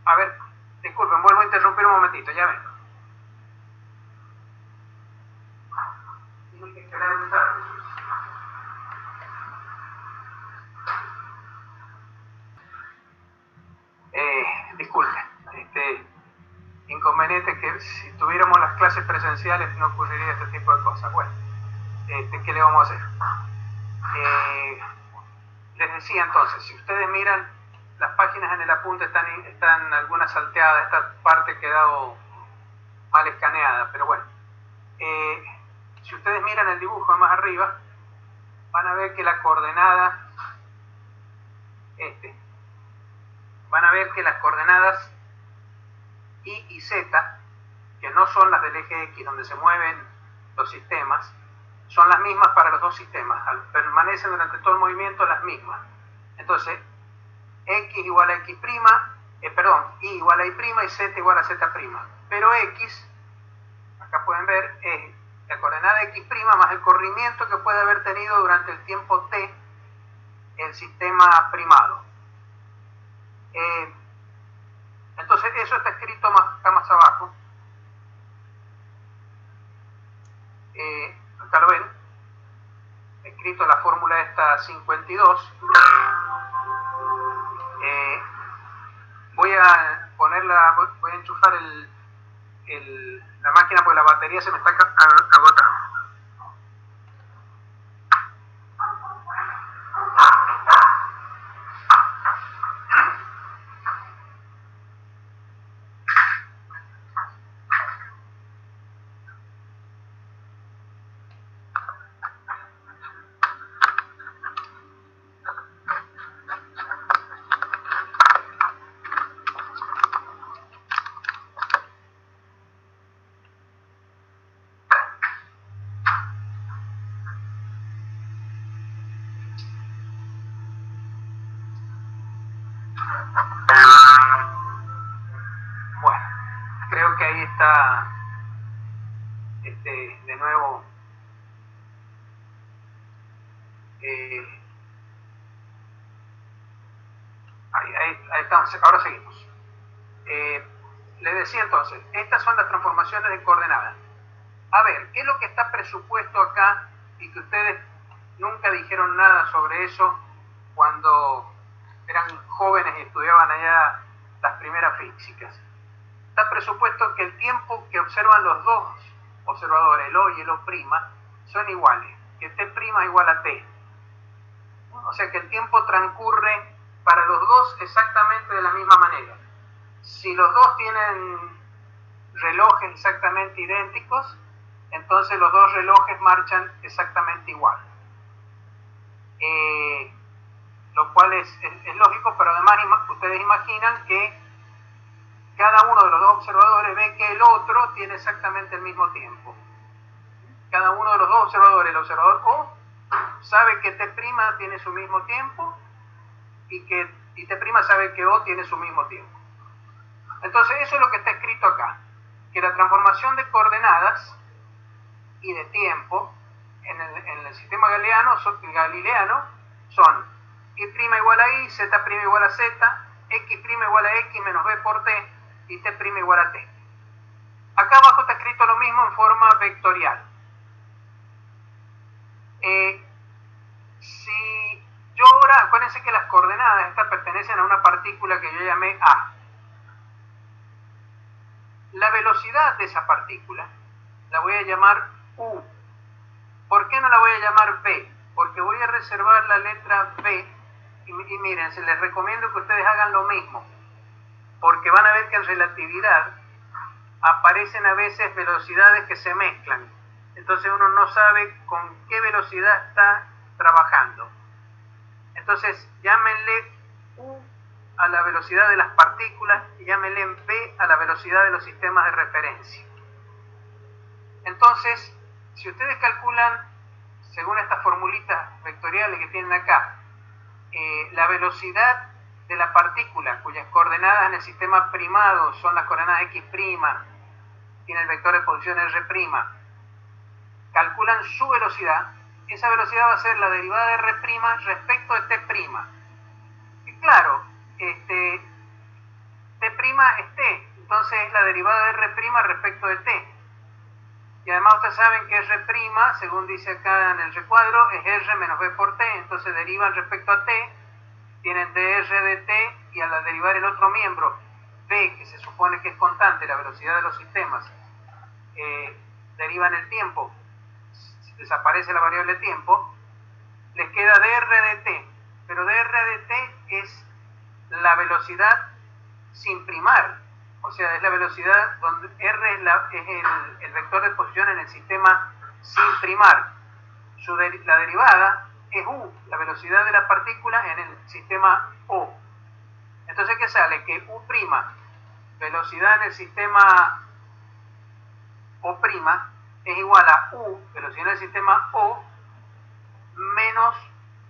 a ver, disculpen, vuelvo a interrumpir un momentito, ya ven. Tienen que quedar un rato. Disculpen, inconveniente que si tuviéramos las clases presenciales no ocurriría este tipo de cosas. Bueno, ¿qué le vamos a hacer? Les decía entonces, si ustedes miran las páginas en el apunte están algunas salteadas, esta parte ha quedado mal escaneada, pero bueno, si ustedes miran el dibujo más arriba, van a ver que la coordenada, van a ver que las coordenadas Y y Z, que no son las del eje X donde se mueven los sistemas, son las mismas para los dos sistemas, permanecen durante todo el movimiento las mismas. Entonces, X igual a X', Y igual a Y' y Z igual a Z'. Pero X, acá pueden ver, es la coordenada X' más el corrimiento que puede haber tenido durante el tiempo T el sistema primado. Entonces eso está escrito acá más abajo. Acá lo ven, escrito la fórmula esta 52. Voy a enchufar la máquina porque la batería se me está agotando. Bueno, creo que ahí está, de nuevo, ahí estamos, ahora seguimos. Les decía entonces, estas son las transformaciones de coordenadas. A ver, ¿qué es lo que está presupuesto acá y que ustedes nunca dijeron nada sobre eso cuando eran jóvenes y estudiaban allá las primeras físicas? Está presupuesto que el tiempo que observan los dos observadores, el O y el O', son iguales, que T' igual a T. O sea que el tiempo transcurre para los dos exactamente de la misma manera. Si los dos tienen relojes exactamente idénticos, entonces los dos relojes marchan exactamente igual. Lo cual es lógico, pero además ustedes imaginan que cada uno de los dos observadores ve que el otro tiene exactamente el mismo tiempo. Cada uno de los dos observadores, el observador O, sabe que T' tiene su mismo tiempo y T' sabe que O tiene su mismo tiempo. Entonces eso es lo que está escrito acá, que la transformación de coordenadas y de tiempo en el sistema galileano son y' igual a i, z' igual a z, x' igual a x menos b por t y t' igual a t. Acá abajo está escrito lo mismo en forma vectorial. Si yo ahora, acuérdense que las coordenadas estas pertenecen a una partícula que yo llamé A. La velocidad de esa partícula la voy a llamar U. ¿Por qué no la voy a llamar B? Porque voy a reservar la letra B y miren, se les recomiendo que ustedes hagan lo mismo, porque van a ver que en relatividad aparecen a veces velocidades que se mezclan. Entonces uno no sabe con qué velocidad está trabajando. Entonces llámenle U a la velocidad de las partículas y llámenle B a la velocidad de los sistemas de referencia. Entonces, si ustedes calculan, según estas formulitas vectoriales que tienen acá, la velocidad de la partícula, cuyas coordenadas en el sistema primado son las coordenadas x', tiene el vector de posición r', calculan su velocidad, esa velocidad va a ser la derivada de r' respecto de t'. Y claro, t' es t, entonces es la derivada de r' respecto de t. Y además ustedes saben que r', según dice acá en el recuadro, es r menos b por t, entonces derivan respecto a t, tienen dr de t, y al derivar el otro miembro, b, que se supone que es constante, la velocidad de los sistemas, derivan el tiempo, desaparece la variable tiempo, les queda dr de t, pero dr de t es la velocidad sin primar, o sea, es la velocidad donde r es el vector de posición en el sistema sin primar. La derivada es u, la velocidad de la partícula en el sistema O. Entonces, ¿qué sale? Que u', velocidad en el sistema O', es igual a u, velocidad en el sistema O, menos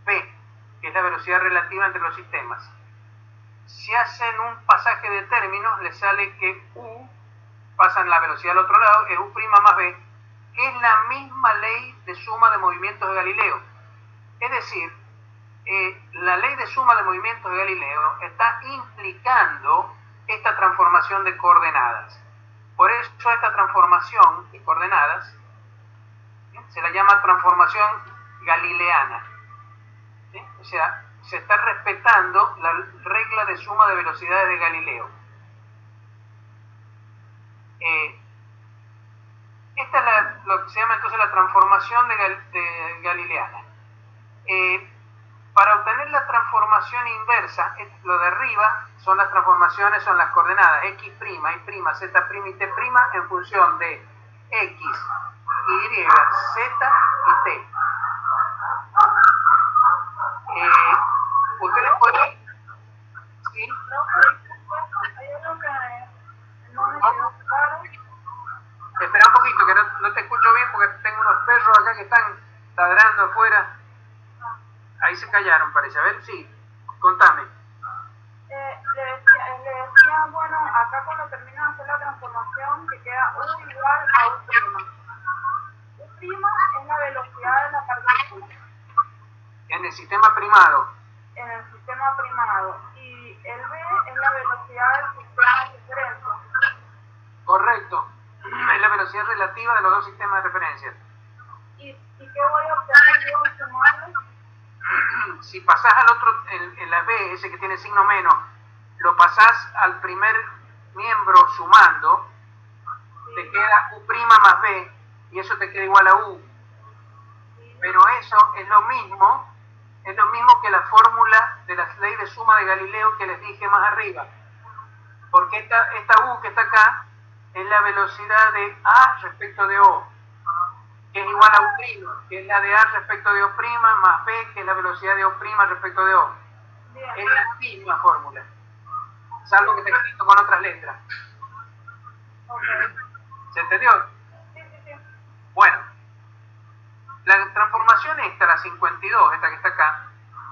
b, que es la velocidad relativa entre los sistemas. Si hacen un pasaje de términos, les sale que u, pasan la velocidad al otro lado, es u' más b, que es la misma ley de suma de movimientos de Galileo. Es decir, la ley de suma de movimientos de Galileo está implicando esta transformación de coordenadas. Por eso esta transformación de coordenadas se la llama transformación galileana. O sea, se está respetando la regla de suma de velocidades de Galileo. Esta es lo que se llama entonces la transformación de galileana. Para obtener la transformación inversa, lo de arriba son las transformaciones, son las coordenadas x', y', z' y t' en función de x, y, z y t. Ustedes pueden... ¿Sí?
Hay algo que no me quedó claro.
Espera un poquito, que no te escucho bien porque tengo unos perros acá que están ladrando afuera. Ahí se callaron, parece. A ver, sí, contame.
Le decía, bueno, acá cuando termina de hacer la transformación, que queda u igual a u'. U' es la velocidad de la partícula.
En el sistema primado.
En el sistema primado. Y el b es la velocidad del sistema de referencia.
Correcto. Es la velocidad relativa de los dos sistemas de referencia.
¿Y qué voy a obtener yo al sumarlo?
Si pasás al otro, en la B, ese que tiene signo menos, lo pasás al primer miembro sumando, sí, te queda U' más B, y eso te queda igual a U. Sí. Pero eso es lo mismo es lo mismo que la fórmula de la ley de suma de Galileo que les dije más arriba. Porque esta U que está acá es la velocidad de A respecto de O, que es igual a U', que es la de A respecto de O', más B, que es la velocidad de O' respecto de O.
Bien.
Es la misma fórmula, salvo que esté escrito con otras letras.
Ok.
¿Se entendió?
Sí, sí, sí.
Bueno, la transformación esta, la 52, esta que está acá,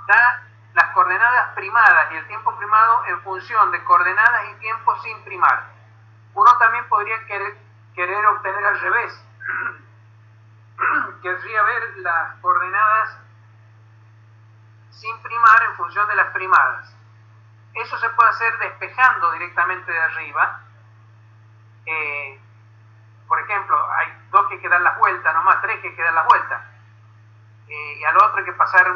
da las coordenadas primadas y el tiempo primado en función de coordenadas y tiempo sin primar. Uno también podría querer obtener al revés. Querría ver las coordenadas sin primar en función de las primadas. Eso se puede hacer despejando directamente de arriba. Por ejemplo, hay 2 que hay que dar las vueltas, nomás 3 que hay que dar las vueltas. Y al otro hay que pasar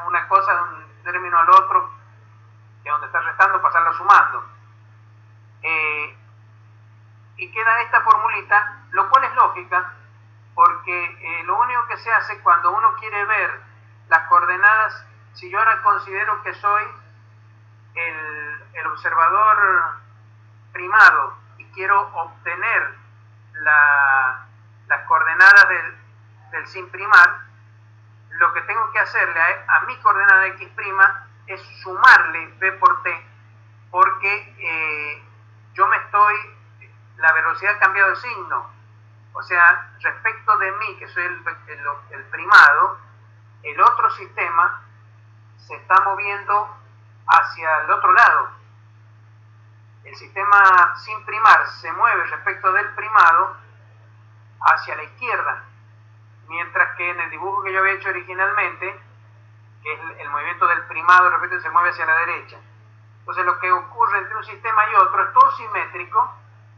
una cosa de un término al otro, de donde está restando, pasarla sumando. Y queda esta formulita, lo cual es lógica, porque lo único que se hace cuando uno quiere ver las coordenadas, si yo ahora considero que soy el observador primado y quiero obtener las coordenadas del sin primar, lo que tengo que hacerle a mi coordenada x' es sumarle b por t, porque la velocidad ha cambiado de signo. O sea, respecto de mí, que soy el primado, el otro sistema se está moviendo hacia el otro lado. El sistema sin primar se mueve respecto del primado hacia la izquierda, mientras que en el dibujo que yo había hecho originalmente, que es el movimiento del primado, de repente se mueve hacia la derecha. Entonces lo que ocurre entre un sistema y otro es todo simétrico,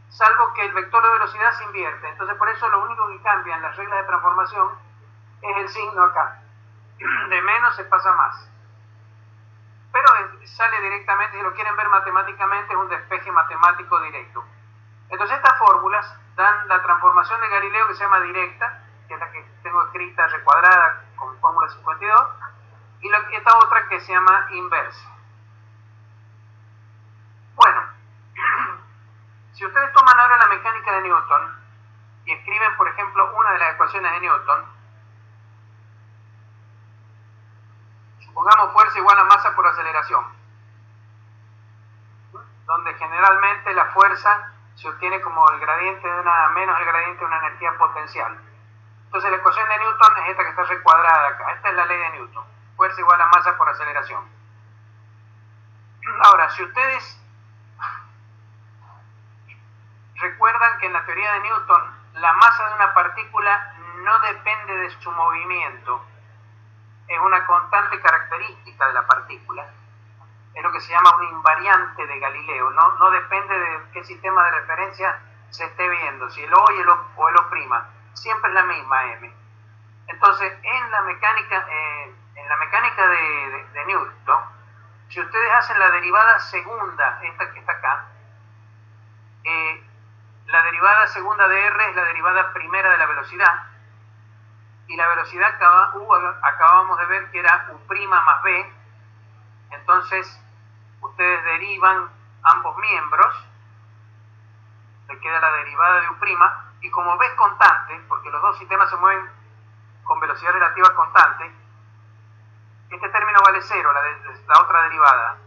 salvo que el vector de velocidad se invierte. Entonces por eso lo único que cambia en las reglas de transformación es el signo acá. De menos se pasa más. Pero sale directamente, si lo quieren ver matemáticamente, es un despeje matemático directo. Entonces estas fórmulas dan la transformación de Galileo, que se llama directa, que es la que tengo escrita recuadrada con fórmula 52, y esta otra que se llama inversa. Bueno, si ustedes toman ahora la mecánica de Newton y escriben, por ejemplo, una de las ecuaciones de Newton, supongamos fuerza igual a masa por aceleración, donde generalmente la fuerza se obtiene como el gradiente menos el gradiente de una energía potencial. Entonces la ecuación de Newton es esta que está recuadrada acá. Esta es la ley de Newton. Fuerza igual a masa por aceleración. Ahora, si ustedes recuerdan que en la teoría de Newton la masa de una partícula no depende de su movimiento, es una constante característica de la partícula, es lo que se llama una invariante de Galileo, no depende de qué sistema de referencia se esté viendo, si el O o el O', siempre es la misma M. Entonces, en la mecánica de Newton, si ustedes hacen la derivada segunda, esta que está acá, la derivada segunda de R es la derivada primera de la velocidad, y la velocidad acabamos de ver que era U' más B. Entonces ustedes derivan ambos miembros, le queda la derivada de U', y como B es constante, porque los dos sistemas se mueven con velocidad relativa constante, este término vale 0, la otra derivada.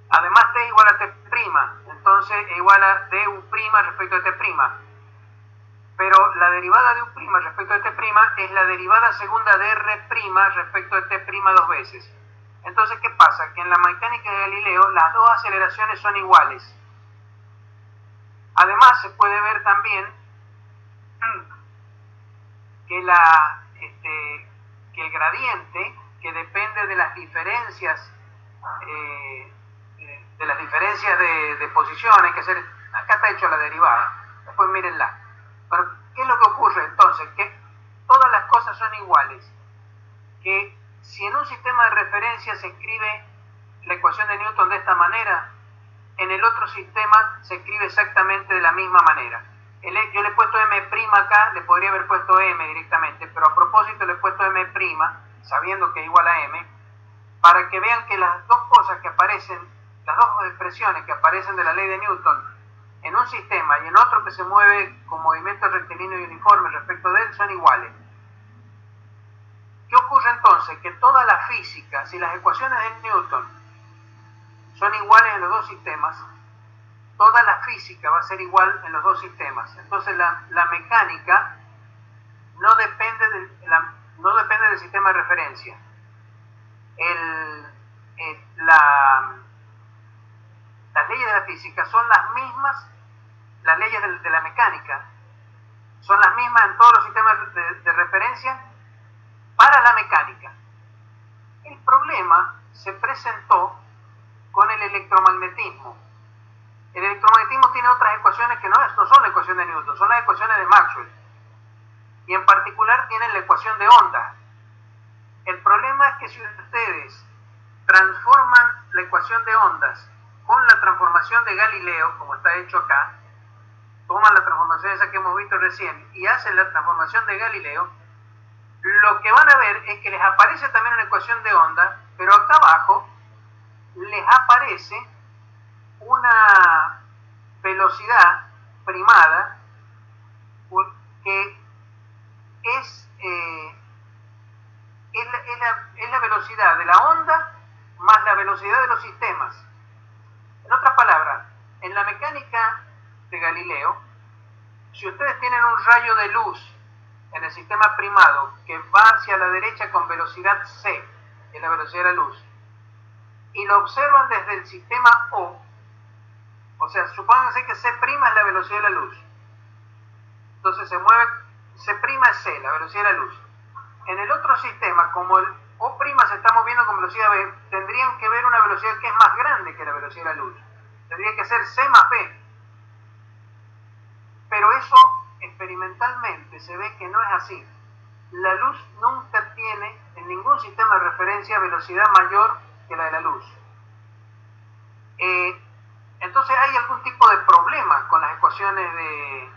Además t es igual a t', entonces es igual a du' respecto de t'. Pero la derivada de U' respecto de t' es la derivada segunda de R' respecto de t' 2 veces. Entonces, ¿qué pasa? Que en la mecánica de Galileo las dos aceleraciones son iguales. Además, se puede ver también que el gradiente, que depende de las diferencias de posición, hay que hacer, acá está hecho la derivada, después mírenla. Pero, ¿qué es lo que ocurre entonces? Que todas las cosas son iguales. Que si en un sistema de referencia se escribe la ecuación de Newton de esta manera, en el otro sistema se escribe exactamente de la misma manera. Yo le he puesto M' acá, le podría haber puesto M directamente, pero a propósito le he puesto M' sabiendo que es igual a m, para que vean que las dos cosas que aparecen, las dos expresiones que aparecen de la ley de Newton en un sistema y en otro que se mueve con movimiento rectilíneo y uniforme respecto de él son iguales. ¿Qué ocurre entonces? Que toda la física, si las ecuaciones de Newton son iguales en los dos sistemas, toda la física va a ser igual en los dos sistemas. Entonces la mecánica no depende del sistema de referencia. Las leyes de la física son las mismas, las leyes de la mecánica son las mismas en todos los sistemas de referencia para la mecánica. El problema se presentó con el electromagnetismo. El electromagnetismo tiene otras ecuaciones que no son la ecuación de Newton, son las ecuaciones de Maxwell. Y en particular tienen la ecuación de onda. El problema es que si ustedes transforman la ecuación de ondas con la transformación de Galileo, como está hecho acá, toman la transformación esa que hemos visto recién y hacen la transformación de Galileo, lo que van a ver es que les aparece también una ecuación de onda, pero acá abajo les aparece una velocidad primada que es la velocidad de la onda más la velocidad de los sistemas. En otras palabras, en la mecánica de Galileo, si ustedes tienen un rayo de luz en el sistema primado que va hacia la derecha con velocidad c, que es la velocidad de la luz, y lo observan desde el sistema o sea, supónganse que c' es la velocidad de la luz. Entonces se mueve, c' es c, la velocidad de la luz. En el otro sistema, como el O' se está moviendo con velocidad v, tendrían que ver una velocidad que es más grande que la velocidad de la luz. Tendría que ser c más v. Pero eso experimentalmente se ve que no es así. La luz nunca tiene en ningún sistema de referencia velocidad mayor que la de la luz. Entonces hay algún tipo de problema con las ecuaciones de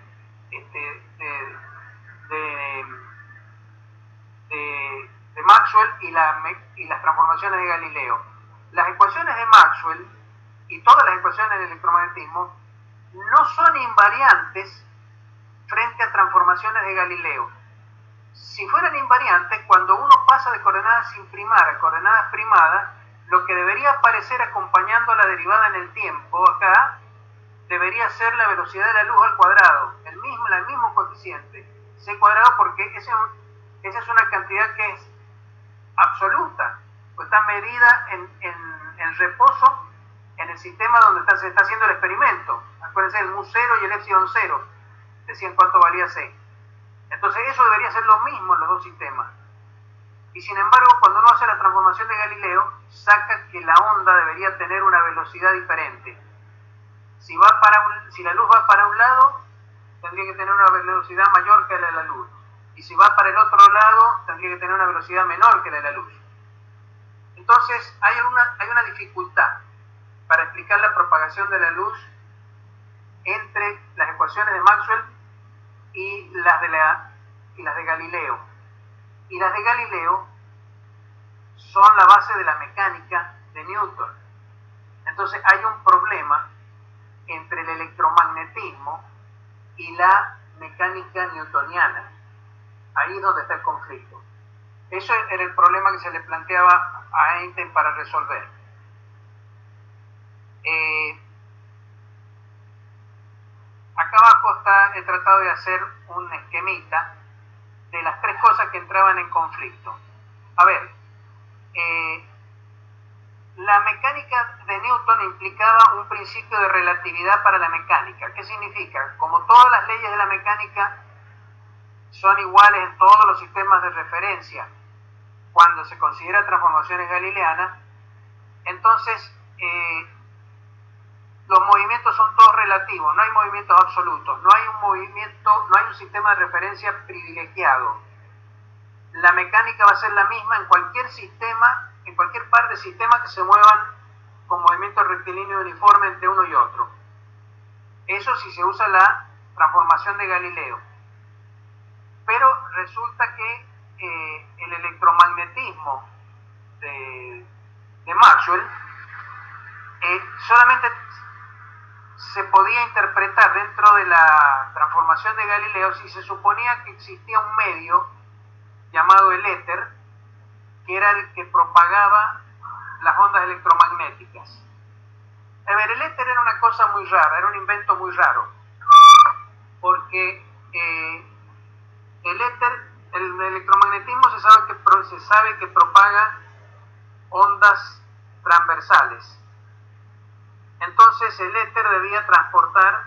Maxwell y las transformaciones de Galileo. Las ecuaciones de Maxwell y todas las ecuaciones del electromagnetismo no son invariantes frente a transformaciones de Galileo. Si fueran invariantes, cuando uno pasa de coordenadas sin primar a coordenadas primadas, lo que debería aparecer acompañando a la derivada en el tiempo acá debería ser la velocidad de la luz al cuadrado, el mismo coeficiente, c cuadrado, porque esa es una cantidad que es absoluta, pues está medida en reposo en el sistema donde se está haciendo el experimento. Acuérdense, el mu0 y el epsilon 0 decían cuánto valía c. Entonces eso debería ser lo mismo en los dos sistemas. Y sin embargo, cuando uno hace la transformación de Galileo, saca que la onda debería tener una velocidad diferente. Si la luz va para un lado, tendría que tener una velocidad mayor que la de la luz. Y si va para el otro lado, tendría que tener una velocidad menor que la de la luz. Entonces, hay una dificultad para explicar la propagación de la luz entre las ecuaciones de Maxwell y las de Galileo. Y las de Galileo son la base de la mecánica de Newton. Entonces hay un problema entre el electromagnetismo y la mecánica newtoniana. Ahí es donde está el conflicto. Eso era el problema que se le planteaba a Einstein para resolver. Acá abajo he tratado de hacer un esquemita de las tres cosas que entraban en conflicto. A ver, la mecánica de Newton implicaba un principio de relatividad para la mecánica. ¿Qué significa? Como todas las leyes de la mecánica son iguales en todos los sistemas de referencia, cuando se considera transformaciones galileanas, entonces los movimientos son todos relativos, no hay movimientos absolutos, no hay un sistema de referencia privilegiado. La mecánica va a ser la misma en cualquier sistema, en cualquier par de sistemas que se muevan con movimiento rectilíneo uniforme entre uno y otro. Eso si se usa la transformación de Galileo. Pero resulta que el electromagnetismo electromagnetismo de Maxwell solamente se podía interpretar dentro de la transformación de Galileo si se suponía que existía un medio llamado el éter, que era el que propagaba las ondas electromagnéticas. A ver, el éter era una cosa muy rara, era un invento muy raro, porque el éter, el electromagnetismo se sabe que propaga ondas transversales. Entonces el éter debía transportar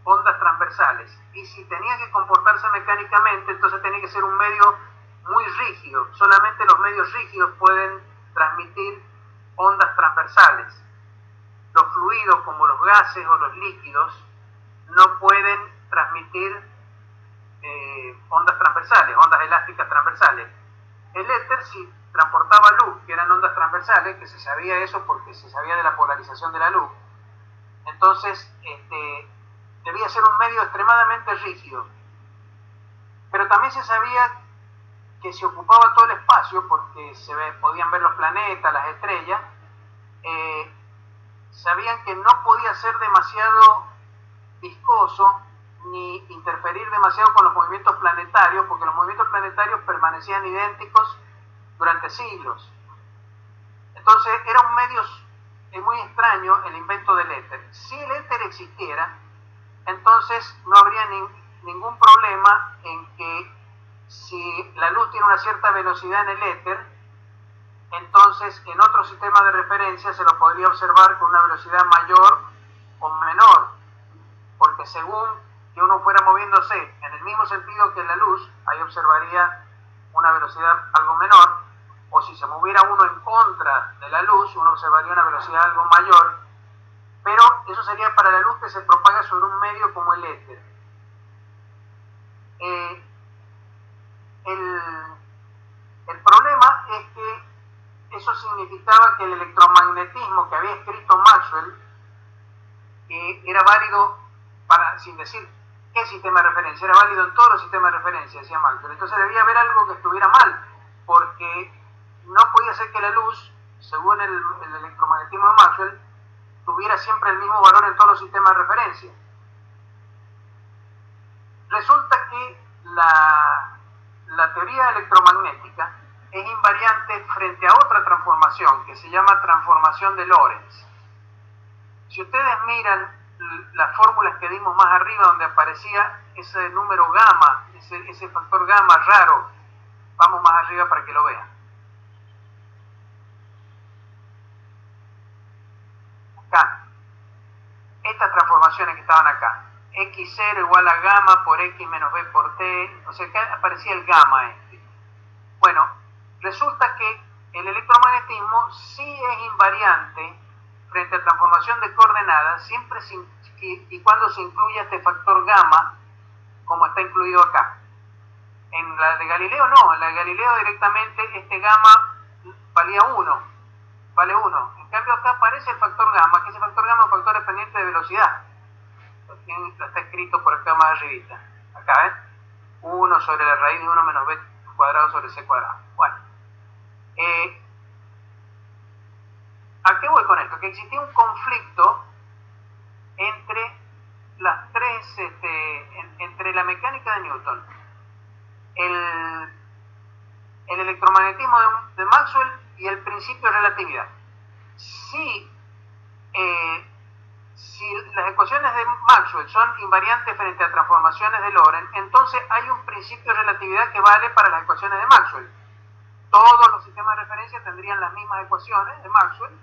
ondas transversales, y si tenía que comportarse mecánicamente, entonces tenía que ser un medio muy rígido. Solamente los medios rígidos pueden transmitir ondas transversales. Los fluidos, como los gases o los líquidos, no pueden transmitir ondas transversales, ondas elásticas transversales. El éter sí transportaba luz, que eran ondas transversales, que se sabía eso porque se sabía de la polarización de la luz. Entonces debía ser un medio extremadamente rígido, pero también se sabía que se ocupaba todo el espacio porque podían ver los planetas, las estrellas. Sabían que no podía ser demasiado viscoso ni interferir demasiado con los movimientos planetarios, porque los movimientos planetarios permanecían idénticos durante siglos. Entonces era un medio muy extraño el invento del éter. Si el éter existiera, entonces no habría ningún problema en que si la luz tiene una cierta velocidad en el éter, entonces en otro sistema de referencia se lo podría observar con una velocidad mayor o menor, porque según que uno fuera moviéndose en el mismo sentido que la luz, ahí observaría una velocidad algo menor, o si se moviera uno en contra de la luz, uno observaría una velocidad algo mayor, pero eso sería para la luz que se propaga sobre un medio como el éter. El problema es que eso significaba que el electromagnetismo que había escrito Maxwell era válido sin decir qué sistema de referencia, era válido en todos los sistemas de referencia, decía Maxwell. Entonces debía haber algo que estuviera mal, porque no podía ser que la luz, según el electromagnetismo de Maxwell, tuviera siempre el mismo valor en todos los sistemas de referencia. Resulta que la teoría electromagnética es invariante frente a otra transformación que se llama transformación de Lorentz. Si ustedes miran las fórmulas que dimos más arriba, donde aparecía ese número gamma, ese factor gamma raro, vamos más arriba para que lo vean. Acá, estas transformaciones que estaban acá, x0 igual a gamma por x menos b por t, o sea, acá aparecía el gamma este. Bueno, resulta que el electromagnetismo sí es invariante frente a transformación de coordenadas, siempre y cuando se incluya este factor gamma, como está incluido acá. En la de Galileo no, en la de Galileo directamente este gamma valía 1, vale 1. En cambio acá aparece el factor gamma, que ese factor gamma es un factor dependiente de velocidad. Lo está escrito por acá más arribita. Acá, ¿eh? 1 sobre la raíz de 1 menos b cuadrado sobre c cuadrado. Bueno, ¿a qué voy con esto? Que existía un conflicto entre las tres, entre la mecánica de Newton, el electromagnetismo de Maxwell y el principio de relatividad. Si las ecuaciones de Maxwell son invariantes frente a transformaciones de Lorentz, entonces hay un principio de relatividad que vale para las ecuaciones de Maxwell. Todos los sistemas de referencia tendrían las mismas ecuaciones de Maxwell,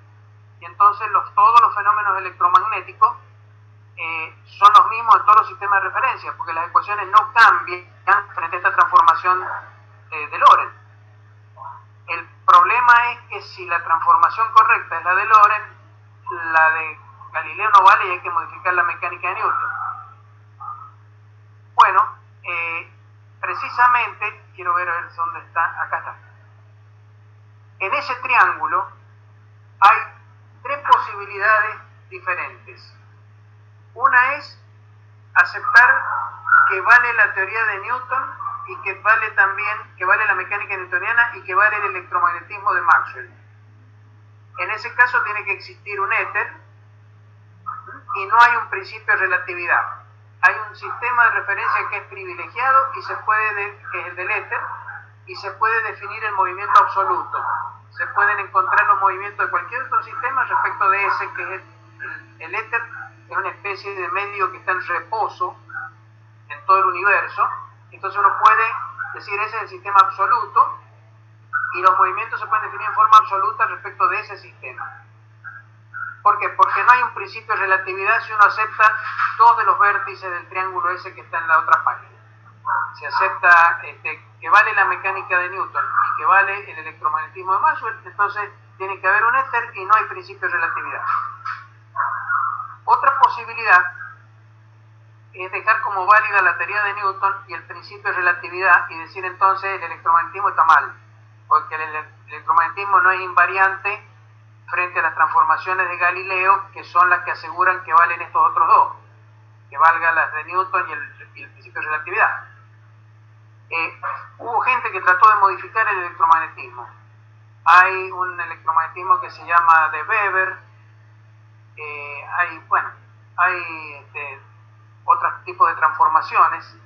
y entonces todos los fenómenos electromagnéticos son los mismos en todos los sistemas de referencia, porque las ecuaciones no cambian frente a esta transformación de Lorentz. El problema es que si la transformación correcta es la de Lorentz, la de Galileo no vale y hay que modificar la mecánica de Newton. Bueno, precisamente, quiero ver a ver dónde está, acá está. En ese triángulo hay tres posibilidades diferentes. Una es aceptar que vale la teoría de Newton y que vale también, que vale la mecánica newtoniana y que vale el electromagnetismo de Maxwell. En ese caso tiene que existir un éter y no hay un principio de relatividad. Hay un sistema de referencia que es privilegiado y se puede, que es el del éter, y se puede definir el movimiento absoluto. Se pueden encontrar los movimientos de cualquier otro sistema respecto de ese, que es el éter, es una especie de medio que está en reposo en todo el universo. Entonces uno puede decir ese es el sistema absoluto y los movimientos se pueden definir en forma absoluta respecto de ese sistema. ¿Por qué? Porque no hay un principio de relatividad si uno acepta dos de los vértices del triángulo ese que está en la otra página. Si acepta que vale la mecánica de Newton y que vale el electromagnetismo de Maxwell, entonces tiene que haber un éter y no hay principio de relatividad. Otra posibilidad es dejar como válida la teoría de Newton y el principio de relatividad y decir entonces el electromagnetismo está mal, porque el electromagnetismo no es invariante frente a las transformaciones de Galileo, que son las que aseguran que valen estos otros dos, que valgan las de Newton y el principio de relatividad. Hubo gente que trató de modificar el electromagnetismo. Hay un electromagnetismo que se llama de Weber, hay otros tipos de transformaciones.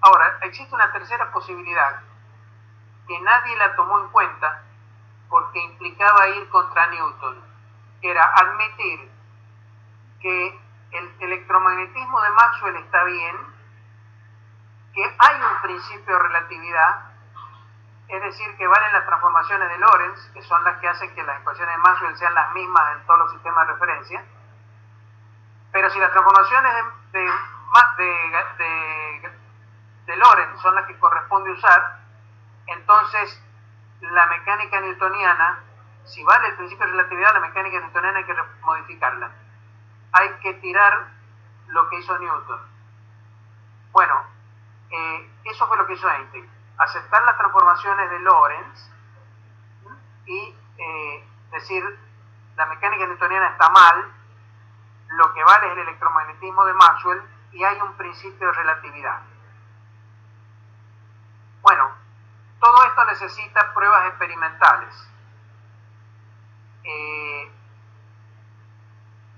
Ahora, existe una tercera posibilidad que nadie la tomó en cuenta porque implicaba ir contra Newton, que era admitir que el electromagnetismo de Maxwell está bien, que hay un principio de relatividad, es decir, que valen las transformaciones de Lorentz, que son las que hacen que las ecuaciones de Maxwell sean las mismas en todos los sistemas de referencia, pero si las transformaciones de Lorentz son las que corresponde usar, entonces la mecánica newtoniana, si vale el principio de relatividad, la mecánica newtoniana hay que modificarla. Hay que tirar lo que hizo Newton. Bueno, eso fue lo que hizo Einstein. Aceptar las transformaciones de Lorentz y decir la mecánica newtoniana está mal, lo que vale es el electromagnetismo de Maxwell y hay un principio de relatividad. Bueno, todo esto necesita pruebas experimentales.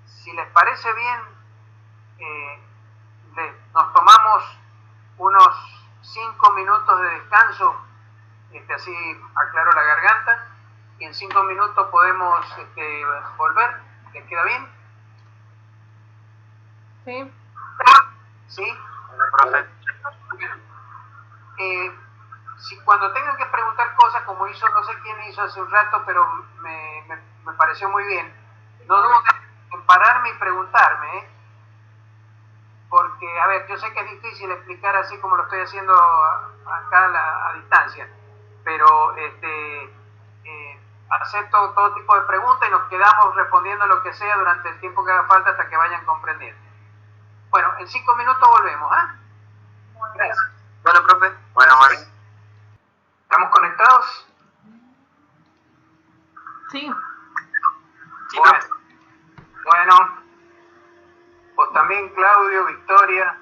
Si les parece bien, nos tomamos unos 5 minutos de descanso, así aclaro la garganta, y en 5 minutos podemos volver. ¿Les queda bien?
Sí.
¿Sí?
Profe.
Si cuando tengan que preguntar cosas, como hizo, no sé quién hizo hace un rato, pero me pareció muy bien, no duden en pararme y preguntarme, porque, a ver, yo sé que es difícil explicar así como lo estoy haciendo acá a distancia, pero acepto todo tipo de preguntas y nos quedamos respondiendo lo que sea durante el tiempo que haga falta hasta que vayan comprendiendo. Bueno, en 5 minutos volvemos, ¿ah? Gracias.
Bueno, profe. Bueno.
¿Estamos conectados?
Sí.
Sí,
Bueno,
profe.
bueno, pues también Claudio, Victoria.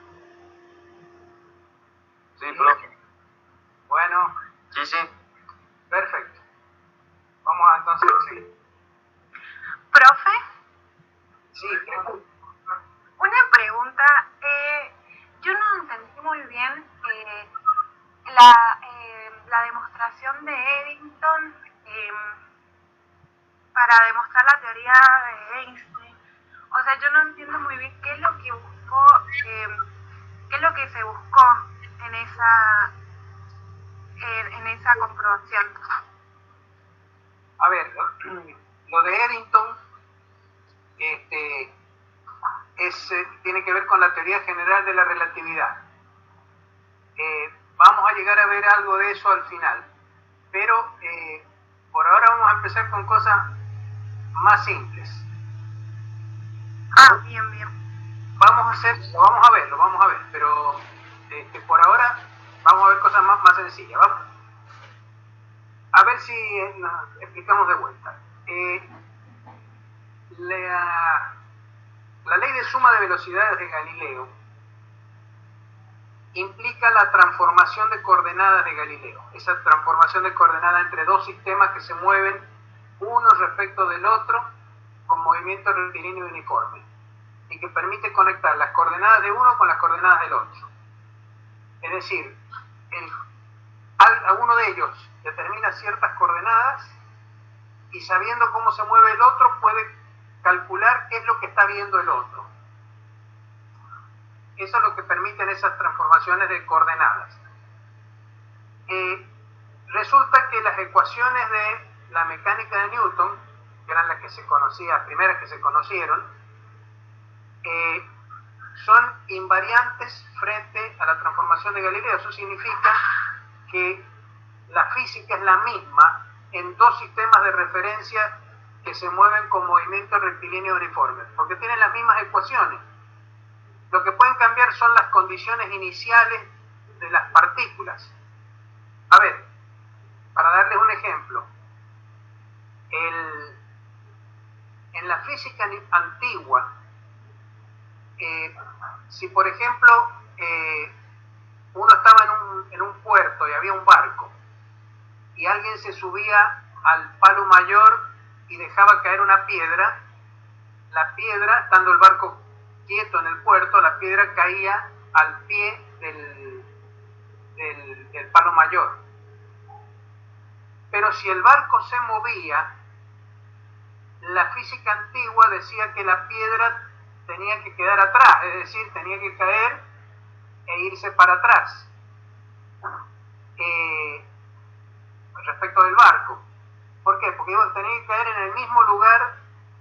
Sí, profe.
Bueno,
Sí.
perfecto. Vamos a entonces seguir.
Profe,
Sí, pregunta.
una pregunta. Yo no entendí muy bien la demostración de Eddington para demostrar la teoría de Einstein. O sea, yo no entiendo muy bien qué es lo que buscó, qué es lo que se buscó en esa comprobación.
A ver, lo de Eddington tiene que ver con la teoría general de la relatividad. Vamos a llegar a ver algo de eso al final, pero por ahora vamos a empezar con cosas más simples.
Ah, bien.
Lo vamos a ver, pero por ahora vamos a ver cosas más sencillas. Vamos a ver si nos explicamos de vuelta. La ley de suma de velocidades de Galileo implica la transformación de coordenadas de Galileo, esa transformación de coordenadas entre dos sistemas que se mueven uno respecto del otro con movimiento rectilíneo uniforme y que permite conectar las coordenadas de uno con las coordenadas del otro. Es decir, a uno de ellos determina ciertas coordenadas y sabiendo cómo se mueve el otro puede calcular qué es lo que está viendo el otro. Eso es lo que permiten esas transformaciones de coordenadas. Resulta que las ecuaciones de la mecánica de Newton, que eran las que se conocían, las primeras que se conocieron, son invariantes frente a la transformación de Galileo. Eso significa que la física es la misma en dos sistemas de referencia que se mueven con movimiento rectilíneo uniforme, porque tienen las mismas ecuaciones. Lo que pueden cambiar son las condiciones iniciales de las partículas. A ver, para darles un ejemplo, en la física antigua, si por ejemplo uno estaba en un puerto y había un barco y alguien se subía al palo mayor y dejaba caer una piedra, la piedra, estando el barco quieto en el puerto, la piedra caía al pie del palo mayor. Pero si el barco se movía, la física antigua decía que la piedra tenía que quedar atrás, es decir, tenía que caer e irse para atrás respecto del barco. ¿Por qué? Porque tenía que caer en el mismo lugar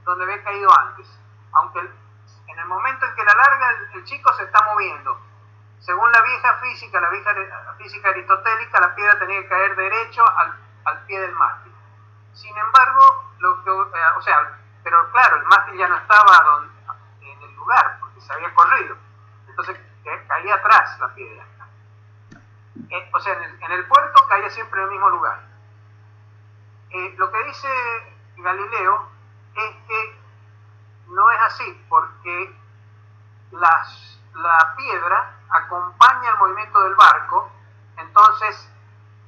donde había caído antes, aunque en el momento en que la larga el chico se está moviendo. Según la vieja física, la vieja física aristotélica, la piedra tenía que caer derecho al pie del mástil. Sin embargo, pero claro, el mástil ya no estaba en el lugar, porque se había corrido. Entonces caía atrás la piedra. En el puerto caía siempre en el mismo lugar. Lo que dice Galileo es que no es así, porque la piedra acompaña el movimiento del barco, entonces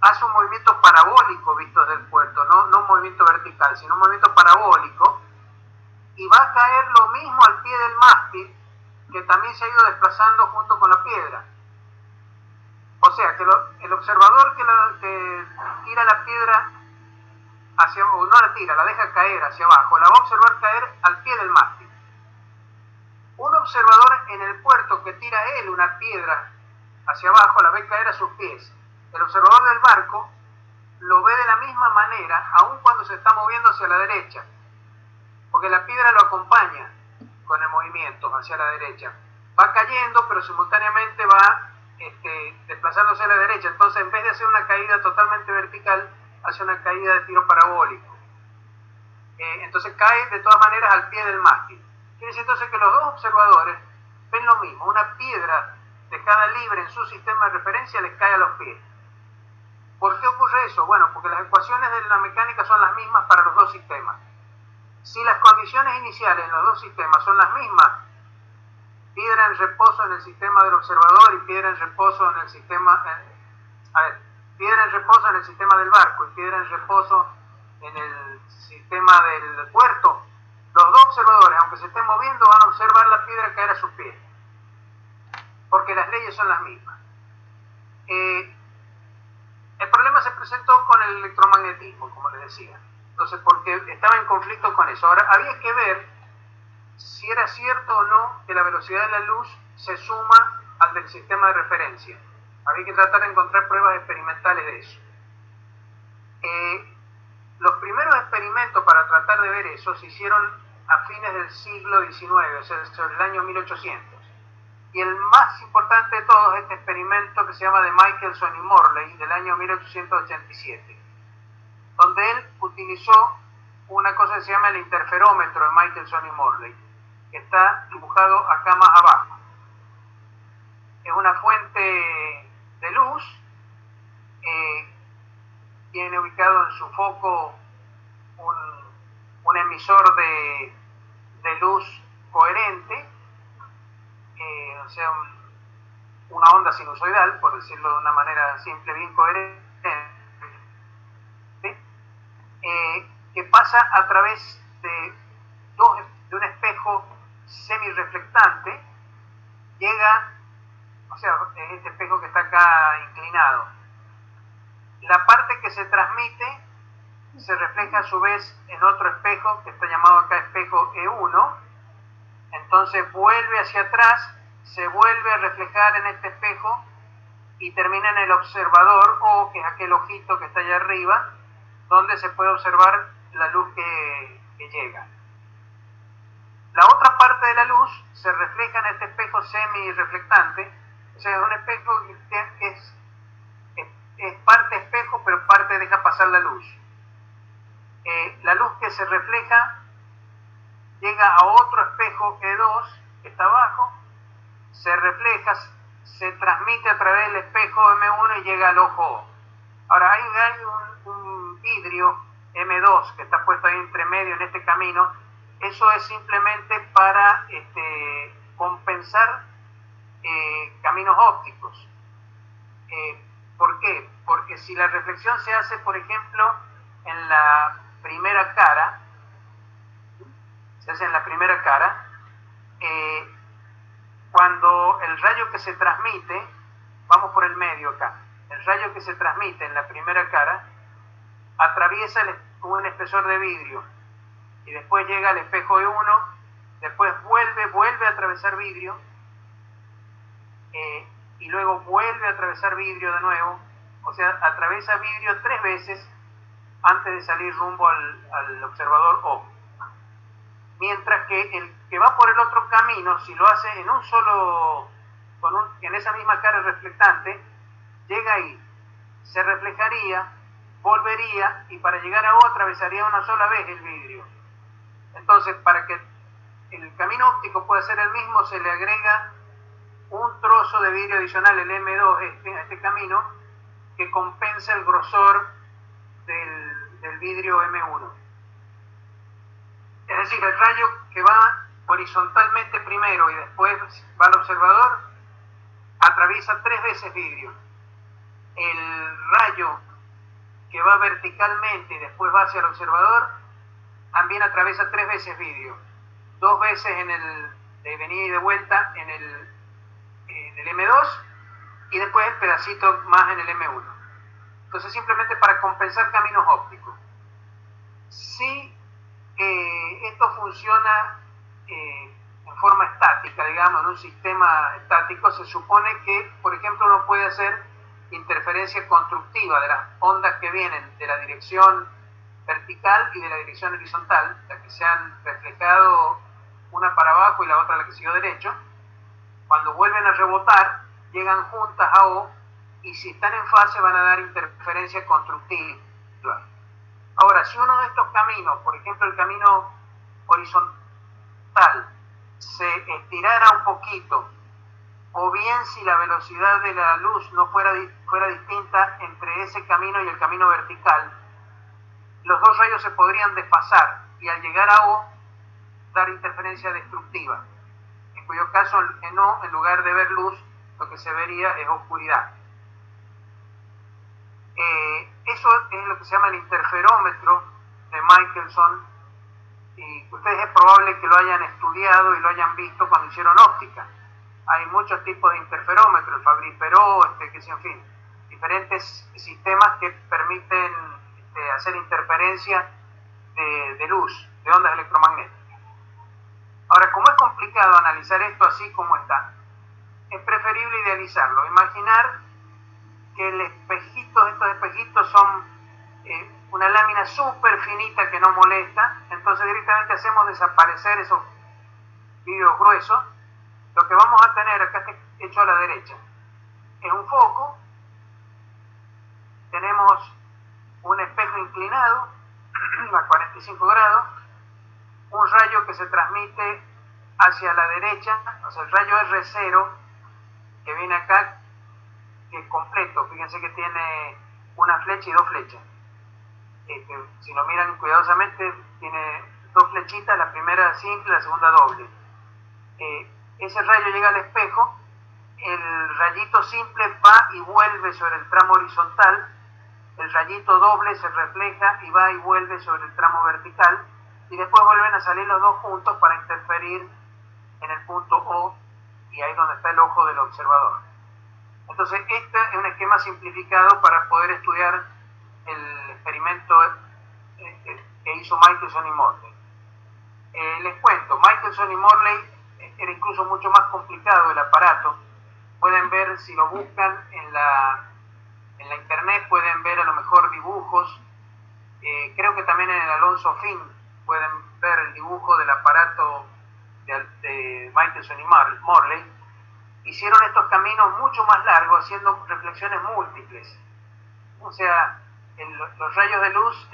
hace un movimiento parabólico visto desde el puerto, no un movimiento vertical, sino un movimiento parabólico, y va a caer lo mismo al pie del mástil, que también se ha ido desplazando junto con la piedra. O sea, que el observador que tira la piedra la deja caer hacia abajo, la va a observar caer al pie del mástil. Un observador en el puerto que tira él una piedra hacia abajo, la ve caer a sus pies. El observador del barco lo ve de la misma manera, aun cuando se está moviendo hacia la derecha, porque la piedra lo acompaña con el movimiento hacia la derecha. Va cayendo, pero simultáneamente va desplazándose a la derecha. Entonces, en vez de hacer una caída totalmente vertical, hace una caída de tiro parabólico. Entonces cae de todas maneras al pie del mástil. Quiere decir entonces que los dos observadores ven lo mismo. Una piedra dejada libre en su sistema de referencia les cae a los pies. ¿Por qué ocurre eso? Bueno, porque las ecuaciones de la mecánica son las mismas para los dos sistemas. Si las condiciones iniciales en los dos sistemas son las mismas, piedra en reposo en el sistema del observador y piedra en reposo en el sistema... piedra en reposo en el sistema del barco y piedra en reposo en el sistema del puerto, los dos observadores, aunque se estén moviendo, van a observar la piedra caer a sus pies, porque las leyes son las mismas. El problema se presentó con el electromagnetismo, como les decía. Entonces, porque estaba en conflicto con eso. Ahora, había que ver si era cierto o no que la velocidad de la luz se suma al del sistema de referencia. Había que tratar de encontrar pruebas experimentales de eso. Los primeros experimentos para tratar de ver eso se hicieron a fines del siglo XIX, o sea, sobre el año 1800. Y el más importante de todos es este experimento que se llama de Michelson y Morley, del año 1887, donde él utilizó una cosa que se llama el interferómetro de Michelson y Morley, que está dibujado acá más abajo. Es una fuente de luz, tiene ubicado en su foco un emisor de luz coherente, una onda sinusoidal, por decirlo de una manera simple, bien coherente, que pasa a través de un espejo semirreflectante, llega, o sea, es este espejo que está acá inclinado. La parte que se transmite se refleja a su vez en otro espejo, que está llamado acá espejo E1, entonces vuelve hacia atrás, se vuelve a reflejar en este espejo y termina en el observador O, que es aquel ojito que está allá arriba, donde se puede observar la luz que llega. La otra parte de la luz se refleja en este espejo semirreflectante, o sea, es un espejo que es parte espejo, pero parte deja pasar la luz. La luz que se refleja llega a otro espejo E2, que está abajo, se refleja, se transmite a través del espejo M1 y llega al ojo O. Ahora, hay un vidrio M2 que está puesto ahí entre medio en este camino. Eso es simplemente para compensar caminos ópticos. ¿Por qué? Porque si la reflexión se hace, por ejemplo, en la primera cara, cuando el rayo que se transmite, vamos por el medio acá, el rayo que se transmite en la primera cara atraviesa un espesor de vidrio y después llega al espejo E1, después vuelve a atravesar vidrio y luego vuelve a atravesar vidrio de nuevo, o sea, atraviesa vidrio 3 veces antes de salir rumbo al observador O. Mientras que el que va por el otro camino, si lo hace en un solo, en esa misma cara reflectante, llega ahí, se reflejaría, volvería y para llegar a O atravesaría una sola vez el vidrio. Entonces, para que el camino óptico pueda ser el mismo, se le agrega un trozo de vidrio adicional, el M2, este camino, que compensa el grosor del vidrio M1. Es decir, el rayo que va horizontalmente primero y después va al observador, atraviesa 3 veces vidrio. El rayo que va verticalmente y después va hacia el observador, también atraviesa 3 veces vidrio. 2 veces en el de venida y de vuelta en el M2 y después el pedacito más en el M1. Entonces, simplemente para compensar caminos ópticos. Si esto funciona en forma estática, digamos, en un sistema estático, se supone que, por ejemplo, uno puede hacer interferencia constructiva de las ondas que vienen de la dirección vertical y de la dirección horizontal, las que se han reflejado una para abajo y la otra la que siguió derecho. Cuando vuelven a rebotar, llegan juntas a O y si están en fase van a dar interferencia constructiva. Ahora, si uno de estos caminos, por ejemplo el camino horizontal, se estirara un poquito, o bien si la velocidad de la luz no fuera distinta entre ese camino y el camino vertical, los dos rayos se podrían desfasar y al llegar a O dar interferencia destructiva, en cuyo caso en O, en lugar de ver luz, lo que se vería es oscuridad. Eso es lo que se llama el interferómetro de Michelson, y ustedes es probable que lo hayan estudiado y lo hayan visto cuando hicieron óptica. Hay muchos tipos de interferómetros, el Fabry-Perot, en fin, diferentes sistemas que permiten hacer interferencia de luz, de ondas electromagnéticas. Ahora, como es complicado analizar esto así como está, es preferible idealizarlo, imaginar que estos espejitos son una lámina súper finita que no molesta, entonces directamente hacemos desaparecer esos vidrios gruesos. Lo que vamos a tener acá hecho a la derecha es un foco, tenemos un espejo inclinado a 45 grados, un rayo que se transmite hacia la derecha, o sea el rayo R0 que viene acá, que es completo, fíjense que tiene una flecha y 2 flechas. Si lo miran cuidadosamente, tiene 2 flechitas, la primera simple, la segunda doble. Ese rayo llega al espejo el rayito simple va y vuelve sobre el tramo horizontal, el rayito doble se refleja y va y vuelve sobre el tramo vertical, y después vuelven a salir los dos juntos para interferir en el punto O, y ahí es donde está el ojo del observador. Entonces, este es un esquema simplificado para poder estudiar el experimento que hizo Michelson y Morley. Les cuento, Michelson y Morley era incluso mucho más complicado el aparato. Pueden ver, si lo buscan en la internet, pueden ver a lo mejor dibujos. Creo que también en el Alonso Film pueden ver el dibujo del aparato de Michelson y Morley. Hicieron estos caminos mucho más largos, haciendo reflexiones múltiples. O sea, los rayos de luz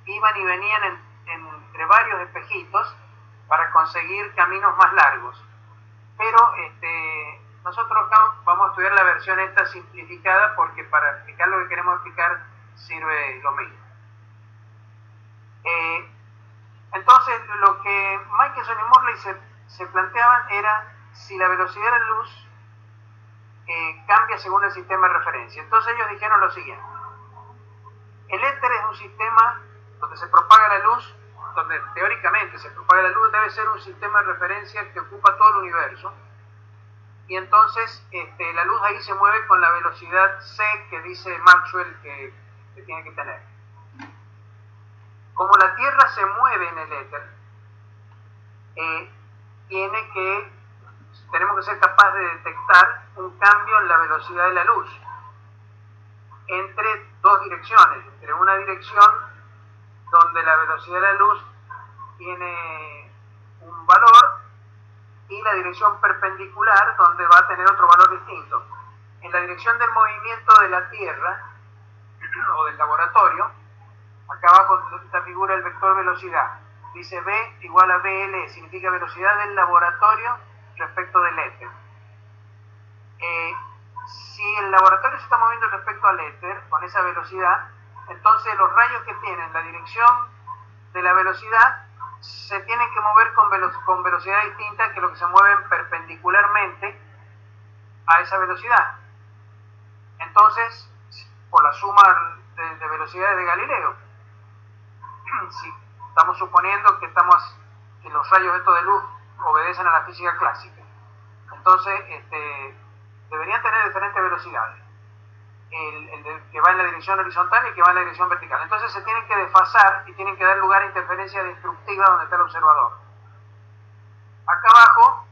iban y venían entre varios espejitos para conseguir caminos más largos. Pero nosotros acá vamos a estudiar la versión esta simplificada, porque para explicar lo que queremos explicar sirve lo mismo. Entonces, lo que Michelson y Morley se planteaban era si la velocidad de la luz cambia según el sistema de referencia. Entonces ellos dijeron lo siguiente: el éter es un sistema donde se propaga la luz, donde teóricamente se propaga la luz, debe ser un sistema de referencia que ocupa todo el universo, y entonces la luz ahí se mueve con la velocidad c que dice Maxwell que tiene que tener. Como la Tierra se mueve en el éter, tenemos que ser capaces de detectar un cambio en la velocidad de la luz entre dos direcciones, entre una dirección donde la velocidad de la luz tiene un valor y la dirección perpendicular donde va a tener otro valor distinto. En la dirección del movimiento de la Tierra o del laboratorio, acá abajo esta figura el vector velocidad, dice V igual a VL, significa velocidad del laboratorio respecto del éter. Si el laboratorio se está moviendo respecto al éter con esa velocidad, entonces los rayos que tienen la dirección de la velocidad se tienen que mover con velocidad distinta que lo que se mueven perpendicularmente a esa velocidad. Entonces, por la suma de velocidades de Galileo, si estamos suponiendo que los rayos estos de luz obedecen a la física clásica, entonces deberían tener diferentes velocidades, el que va en la dirección horizontal y el que va en la dirección vertical. Entonces se tienen que desfasar y tienen que dar lugar a interferencia destructiva donde está el observador. Acá abajo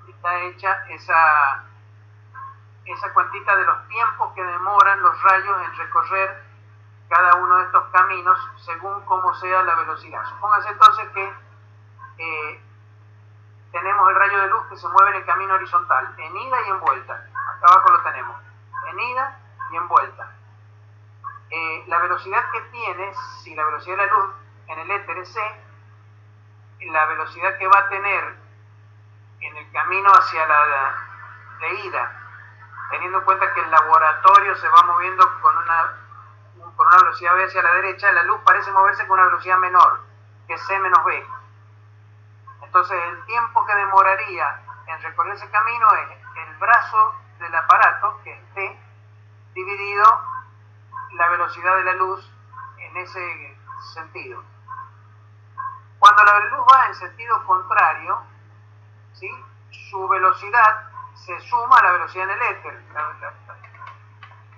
está hecha esa cuantita de los tiempos que demoran los rayos en recorrer cada uno de estos caminos según cómo sea la velocidad. Supóngase entonces que tenemos el rayo de luz que se mueve en el camino horizontal, en ida y en vuelta. Acá abajo lo tenemos, en ida y en vuelta. La velocidad que tiene, si la velocidad de la luz en el éter es c, la velocidad que va a tener en el camino hacia la de ida, teniendo en cuenta que el laboratorio se va moviendo con una velocidad v hacia la derecha, la luz parece moverse con una velocidad menor, que es c menos b. Entonces el tiempo que demoraría en recorrer ese camino es el brazo del aparato, que es t, dividido la velocidad de la luz en ese sentido. Cuando la luz va en sentido contrario, ¿sí?, su velocidad se suma a la velocidad en el éter.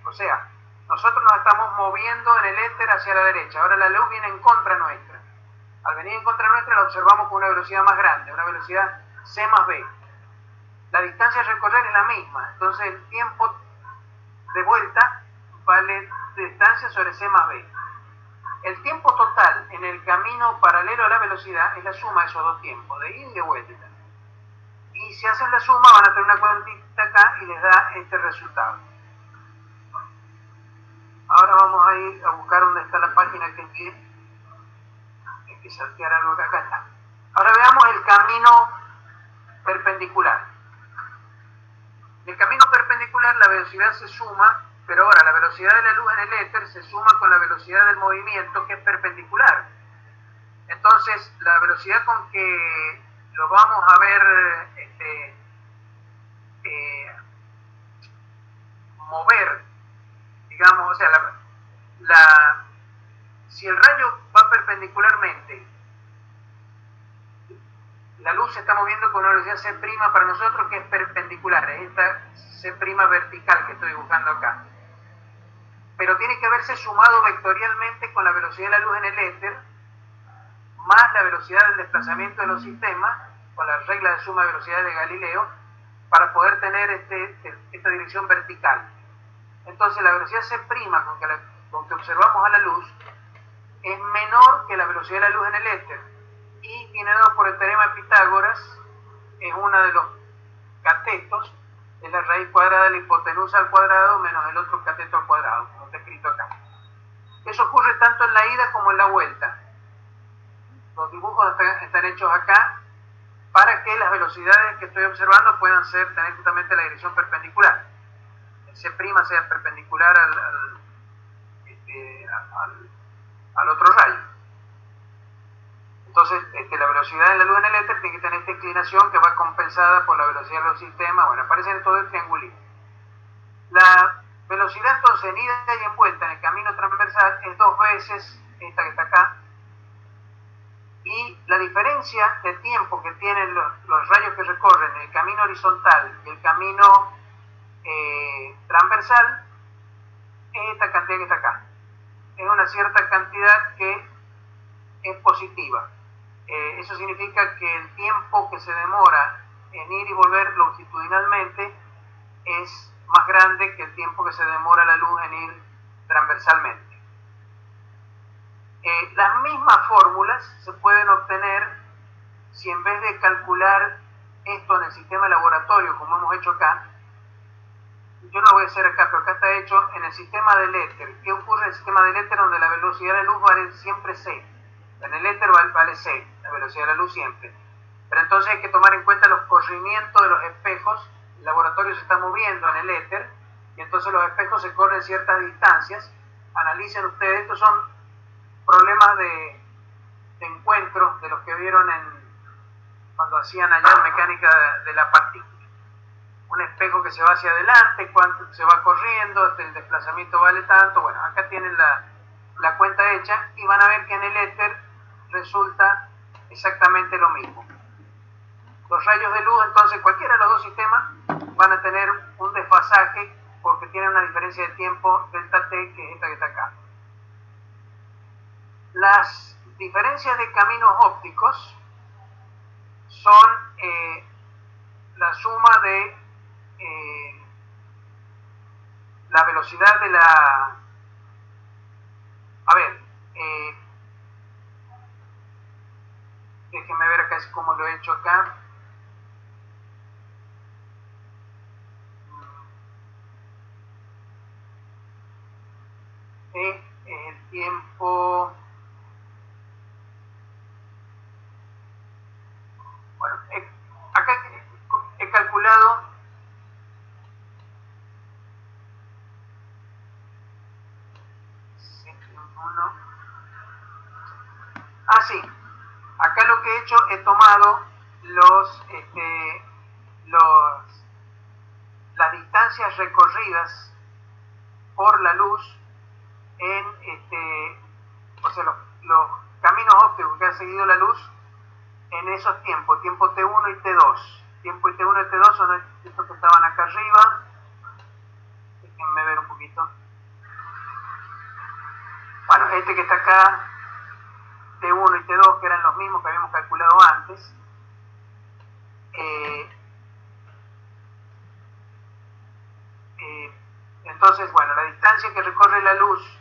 O sea, nosotros nos estamos moviendo en el éter hacia la derecha, ahora la luz viene en contra nuestra. Al venir en contra nuestra la observamos con una velocidad más grande, una velocidad c más b. La distancia a recorrer es la misma, entonces el tiempo de vuelta vale distancia sobre c más b. El tiempo total en el camino paralelo a la velocidad es la suma de esos dos tiempos, de ida y de vuelta. Y si hacen la suma van a tener una cuantita acá y les da este resultado. Ahora vamos a ir a buscar dónde está la página que envié. Hay que saltear algo que acá está. Ahora veamos el camino perpendicular. En el camino perpendicular la velocidad se suma, pero ahora la velocidad de la luz en el éter se suma con la velocidad del movimiento, que es perpendicular. Entonces la velocidad con que lo vamos a ver eh, mover, digamos, o sea, si el rayo va perpendicularmente, la luz se está moviendo con una velocidad C' para nosotros que es perpendicular, es esta C' vertical que estoy dibujando acá. Pero tiene que haberse sumado vectorialmente con la velocidad de la luz en el éter, más la velocidad del desplazamiento de los sistemas, con la regla de suma de velocidades de Galileo, para poder tener esta dirección vertical. Entonces la velocidad C' con que observamos a la luz es menor que la velocidad de la luz en el éter, y viene dado por el teorema de Pitágoras, es uno de los catetos, es la raíz cuadrada de la hipotenusa al cuadrado menos el otro cateto al cuadrado, como está escrito acá. Eso ocurre tanto en la ida como en la vuelta. Los dibujos están hechos acá para que las velocidades que estoy observando puedan tener justamente la dirección perpendicular. El C' sea perpendicular al otro rayo. Entonces, la velocidad de la luz en el éter tiene que tener esta inclinación que va compensada por la velocidad de los sistemas. Bueno, aparecen todo el triangulito. La velocidad entonces en ida y en vuelta en el camino transversal es 2 veces esta que está acá. Y la diferencia de tiempo que tienen los rayos que recorren el camino horizontal y el camino transversal es esta cantidad que está acá. Es una cierta cantidad que es positiva. Eso significa que el tiempo que se demora en ir y volver longitudinalmente es más grande que el tiempo que se demora la luz en ir transversalmente. Las mismas fórmulas se pueden obtener si en vez de calcular esto en el sistema de laboratorio, como hemos hecho acá, yo no lo voy a hacer acá, pero acá está hecho en el sistema del éter. ¿Qué ocurre en el sistema del éter donde la velocidad de luz vale siempre C? En el éter vale C, la velocidad de la luz siempre. Pero entonces hay que tomar en cuenta los corrimientos de los espejos. El laboratorio se está moviendo en el éter y entonces los espejos se corren ciertas distancias. Analicen ustedes, estos son problemas de encuentro de los que vieron cuando hacían allá mecánica de la partícula. Un espejo que se va hacia adelante, cuánto se va corriendo, el desplazamiento vale tanto. Bueno, acá tienen la cuenta hecha y van a ver que en el éter resulta exactamente lo mismo. Los rayos de luz, entonces, cualquiera de los dos sistemas van a tener un desfasaje porque tienen una diferencia de tiempo delta t, que es esta que está acá. Las diferencias de caminos ópticos son la suma de la velocidad de la... A ver, déjenme ver acá cómo lo he hecho acá. El tiempo... Bueno, acá he calculado sí, acá lo que he hecho, he tomado las distancias recorridas por la luz en o sea, los caminos ópticos que ha seguido la luz en esos tiempos, tiempo T1 y T2. Tiempo y T1 y T2 son estos que estaban acá arriba. Déjenme ver un poquito. Bueno, este que está acá, T1 y T2, que eran los mismos que habíamos calculado antes. Entonces, bueno, la distancia que recorre la luz,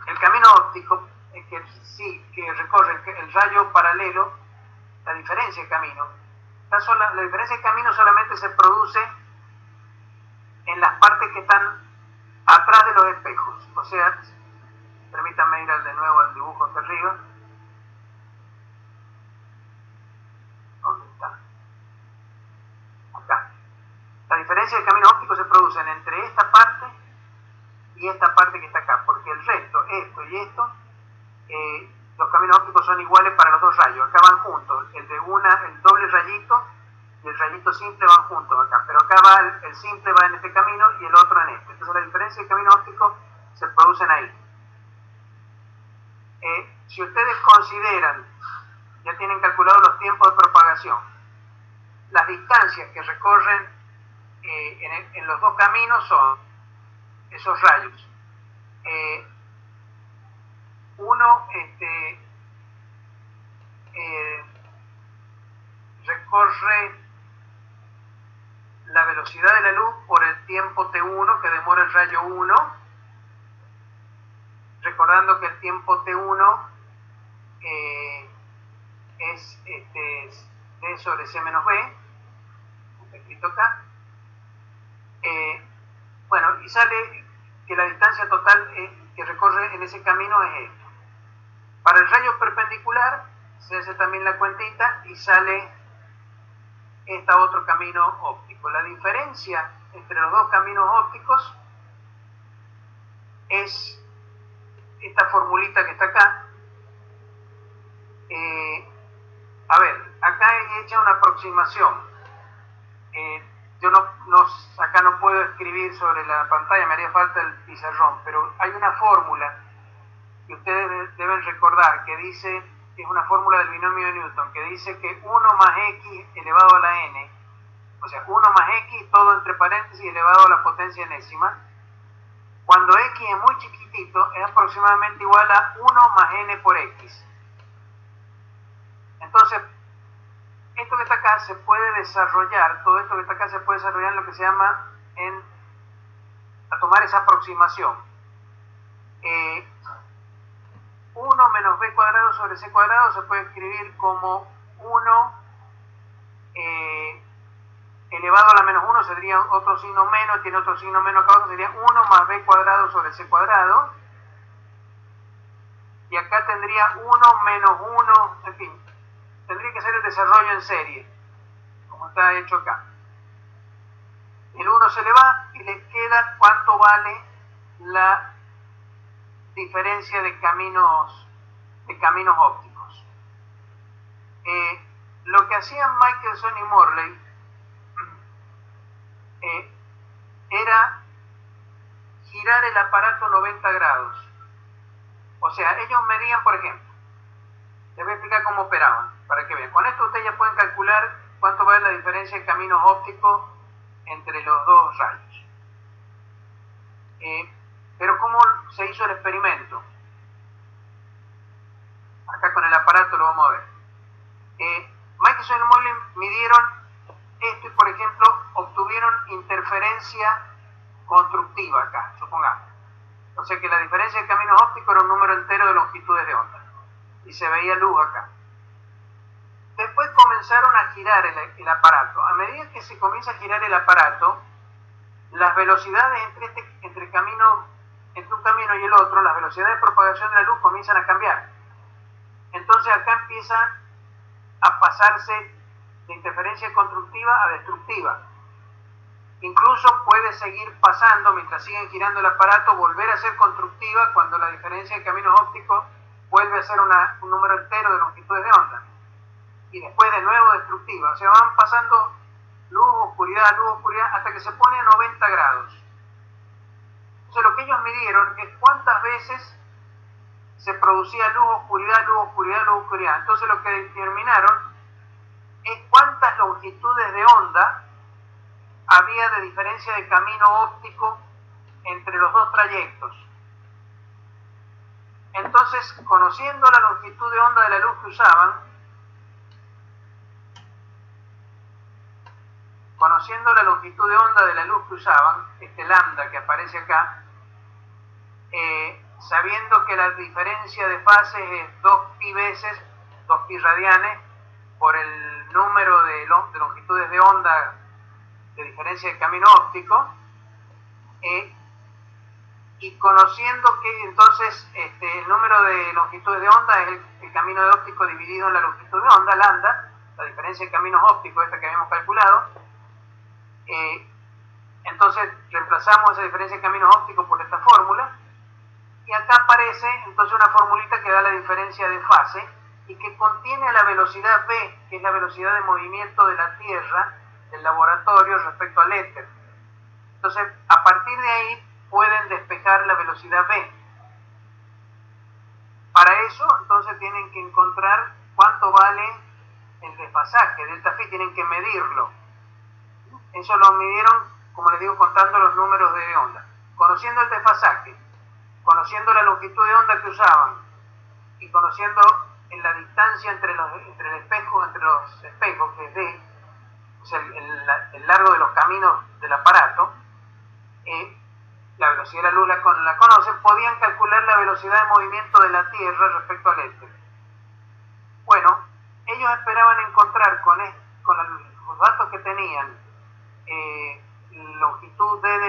el camino óptico, que recorre el rayo paralelo, la diferencia de camino. La diferencia de camino solamente se produce en las partes que están atrás de los espejos. O sea, permítanme ir de nuevo al dibujo hacia arriba. ¿Dónde está? Acá. La diferencia de camino óptico se produce entre esta parte y esta parte que está acá, porque el resto, esto y esto, los caminos ópticos son iguales para los dos rayos. Acá van juntos, el doble rayito y el rayito simple van juntos acá, pero acá va el simple va en este camino y el otro en este. Entonces la diferencia de camino óptico se producen ahí. Si ustedes consideran, ya tienen calculado los tiempos de propagación, las distancias que recorren en los dos caminos son esos rayos. Uno recorre la velocidad de la luz por el tiempo t1 que demora el rayo 1, recordando que el tiempo t1 es d sobre c menos b, está escrito acá. Bueno, y sale que la distancia total que recorre en ese camino es esto. Para el rayo perpendicular se hace también la cuentita y sale este otro camino óptico. La diferencia entre los dos caminos ópticos es esta formulita que está acá. A ver, acá he hecho una aproximación. Yo acá no puedo escribir sobre la pantalla, me haría falta el pizarrón, pero hay una fórmula que ustedes deben recordar, que dice, que es una fórmula del binomio de Newton, que dice que 1 más x elevado a la n, o sea, 1 más x, todo entre paréntesis, elevado a la potencia enésima, cuando x es muy chiquitito, es aproximadamente igual a 1 más n por x. Entonces, esto que está acá se puede desarrollar, todo esto que está acá se puede desarrollar en lo que se llama, a tomar esa aproximación. 1 menos b cuadrado sobre c cuadrado se puede escribir como 1 elevado a la menos 1, sería otro signo menos, tiene otro signo menos acá abajo, sería 1 más b cuadrado sobre c cuadrado. Y acá tendría 1 menos 1, en fin, tendría que ser el desarrollo en serie, como está hecho acá. El 1 se le va y le queda cuánto vale la diferencia de caminos ópticos. Lo que hacían Michelson y Morley era girar el aparato 90 grados. O sea, ellos medían, por ejemplo, les voy a explicar cómo operaban, para que vean. Con esto ustedes ya pueden calcular cuánto vale la diferencia de caminos ópticos entre los dos rayos. Pero ¿cómo se hizo el experimento? Acá con el aparato lo vamos a ver. Michelson y Morley midieron esto y, por ejemplo, obtuvieron interferencia constructiva acá, supongamos. O sea que la diferencia de caminos ópticos era un número entero de longitudes de onda. Y se veía luz acá. Después comenzaron a girar el aparato. A medida que se comienza a girar el aparato, las velocidades entre un camino y el otro, las velocidades de propagación de la luz comienzan a cambiar. Entonces acá empieza a pasarse de interferencia constructiva a destructiva. Incluso puede seguir pasando, mientras siguen girando el aparato, volver a ser constructiva cuando la diferencia de caminos ópticos vuelve a ser un número entero de longitudes de onda. Y después de nuevo destructiva. O sea, van pasando luz, oscuridad, hasta que se pone a 90 grados. Entonces lo que ellos midieron es cuántas veces se producía luz, oscuridad, luz, oscuridad, luz, oscuridad. Entonces lo que determinaron es cuántas longitudes de onda había de diferencia de camino óptico entre los dos trayectos. Entonces, conociendo la longitud de onda de la luz que usaban, este lambda que aparece acá, sabiendo que la diferencia de fases es 2pi veces, 2pi radianes, por el número de longitudes de onda de diferencia de camino óptico, y conociendo que entonces el número de longitudes de onda es el camino de óptico dividido en la longitud de onda, lambda, la diferencia de caminos ópticos, esta que habíamos calculado, entonces reemplazamos esa diferencia de caminos ópticos por esta fórmula Y acá aparece entonces una formulita que da la diferencia de fase y que contiene la velocidad v, que es la velocidad de movimiento de la Tierra del laboratorio respecto al éter. Entonces, a partir de ahí pueden despejar la velocidad v. Para eso, entonces, tienen que encontrar cuánto vale el desfasaje, delta phi, tienen que medirlo. Eso lo midieron, como les digo, contando los números de onda. Conociendo el desfasaje, conociendo la longitud de onda que usaban y conociendo la distancia entre los espejos, que es d, o sea, el largo de los caminos del aparato, la velocidad de la luz la conocen, podían calcular la velocidad de movimiento de la Tierra respecto al éter. Bueno, ellos esperaban encontrar con los datos que tenían, longitud d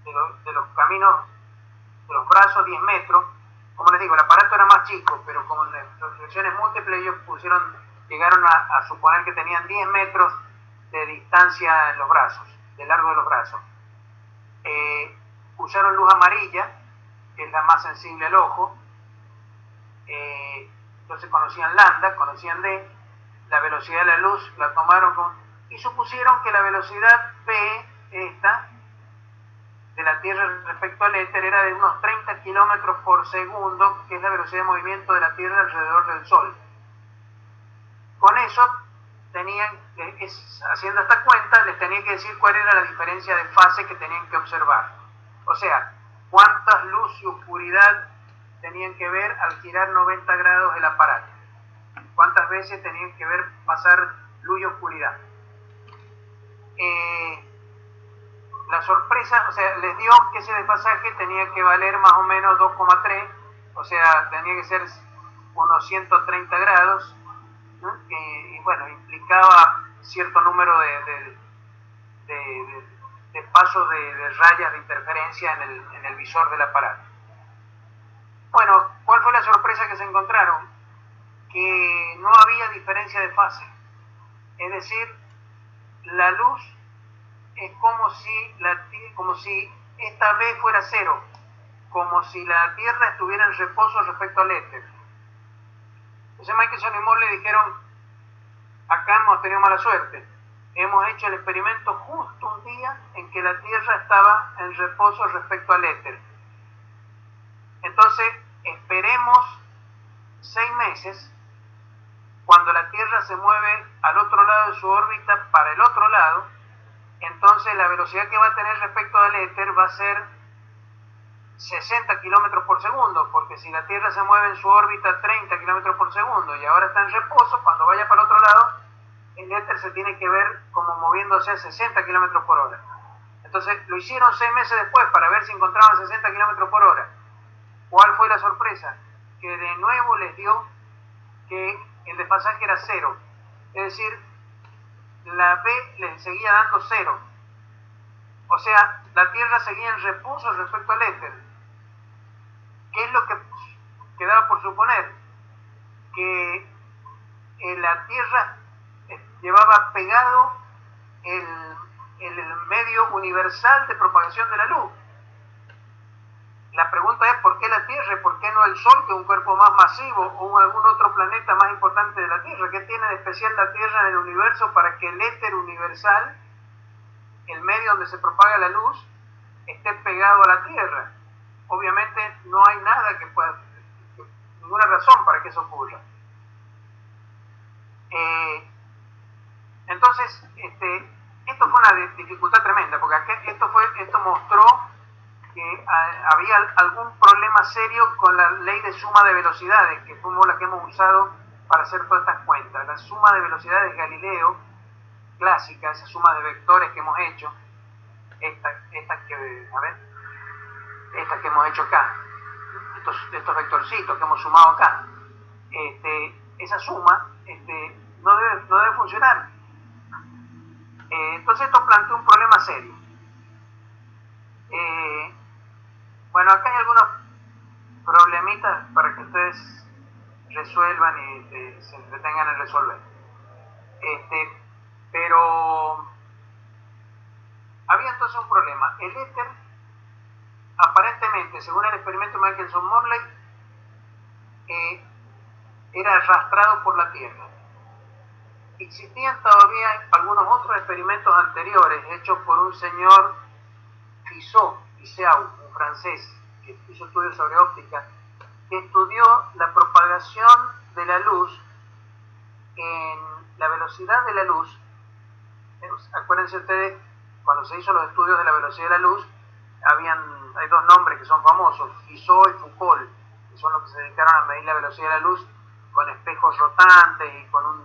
de los caminos, de los brazos, 10 metros. Como les digo, el aparato era más chico, pero con reflexiones múltiples ellos llegaron a suponer que tenían 10 metros de distancia en los brazos, de largo de los brazos. Usaron luz amarilla, que es la más sensible al ojo. Entonces conocían lambda, conocían d, la velocidad de la luz la tomaron y supusieron que la velocidad v, esta, de la Tierra respecto al éter, era de unos 30 kilómetros por segundo, que es la velocidad de movimiento de la Tierra alrededor del Sol. Con eso, haciendo esta cuenta, les tenía que decir cuál era la diferencia de fase que tenían que observar. O sea, cuántas luz y oscuridad tenían que ver al girar 90 grados el aparato. Cuántas veces tenían que ver pasar luz y oscuridad. La sorpresa, o sea, les dio que ese desfasaje tenía que valer más o menos 2,3, o sea, tenía que ser unos 130 grados, ¿no? Y bueno, implicaba cierto número de pasos de rayas de interferencia en el visor del aparato. Bueno, ¿cuál fue la sorpresa que se encontraron? Que no había diferencia de fase. Es decir, la luz es como si esta V fuera cero, como si la Tierra estuviera en reposo respecto al éter. Entonces Michelson y Morley dijeron, acá hemos tenido mala suerte. Hemos hecho el experimento justo un día en que la Tierra estaba en reposo respecto al éter. Entonces, esperemos 6 meses, cuando la Tierra se mueve al otro lado de su órbita para el otro lado, entonces la velocidad que va a tener respecto al éter va a ser 60 kilómetros por segundo, porque si la Tierra se mueve en su órbita 30 kilómetros por segundo y ahora está en reposo, cuando vaya para el otro lado, el éter se tiene que ver como moviéndose a 60 kilómetros por hora. Entonces lo hicieron 6 meses después para ver si encontraban 60 kilómetros por hora. ¿Cuál fue la sorpresa? Que de nuevo les dio que el desfasaje era cero. Es decir, la B les seguía dando cero. O sea, la Tierra seguía en reposo respecto al éter. ¿Qué es lo que quedaba por suponer? Que la Tierra llevaba pegado el medio universal de propagación de la luz. La pregunta es ¿por qué la Tierra y por qué no el Sol, que es un cuerpo más masivo, o algún otro planeta más importante de la Tierra? ¿Qué tiene de especial la Tierra en el universo para que el éter universal, el medio donde se propaga la luz, esté pegado a la Tierra? Obviamente no hay nada que pueda, ninguna razón para que eso ocurra. Entonces, esto fue una dificultad tremenda, porque esto mostró que había algún problema serio con la ley de suma de velocidades, que fue la que hemos usado para hacer todas estas cuentas. La suma de velocidades de Galileo, clásica, esa suma de vectores que hemos hecho, estas que hemos hecho acá, estos vectorcitos que hemos sumado acá, esa suma no debe funcionar. Entonces esto plantea un problema serio. Bueno, acá hay algunos problemitas para que ustedes resuelvan y se entretengan en resolver. Pero había entonces un problema. El éter necesariamente, según el experimento de Michelson-Morley, era arrastrado por la Tierra. Existían todavía algunos otros experimentos anteriores hechos por un señor Fizeau, un francés, que hizo estudios sobre óptica, que estudió la propagación de la luz en la velocidad de la luz. Acuérdense ustedes, cuando se hizo los estudios de la velocidad de la luz, hay dos nombres que son famosos, Fizeau y Foucault, que son los que se dedicaron a medir la velocidad de la luz con espejos rotantes y con un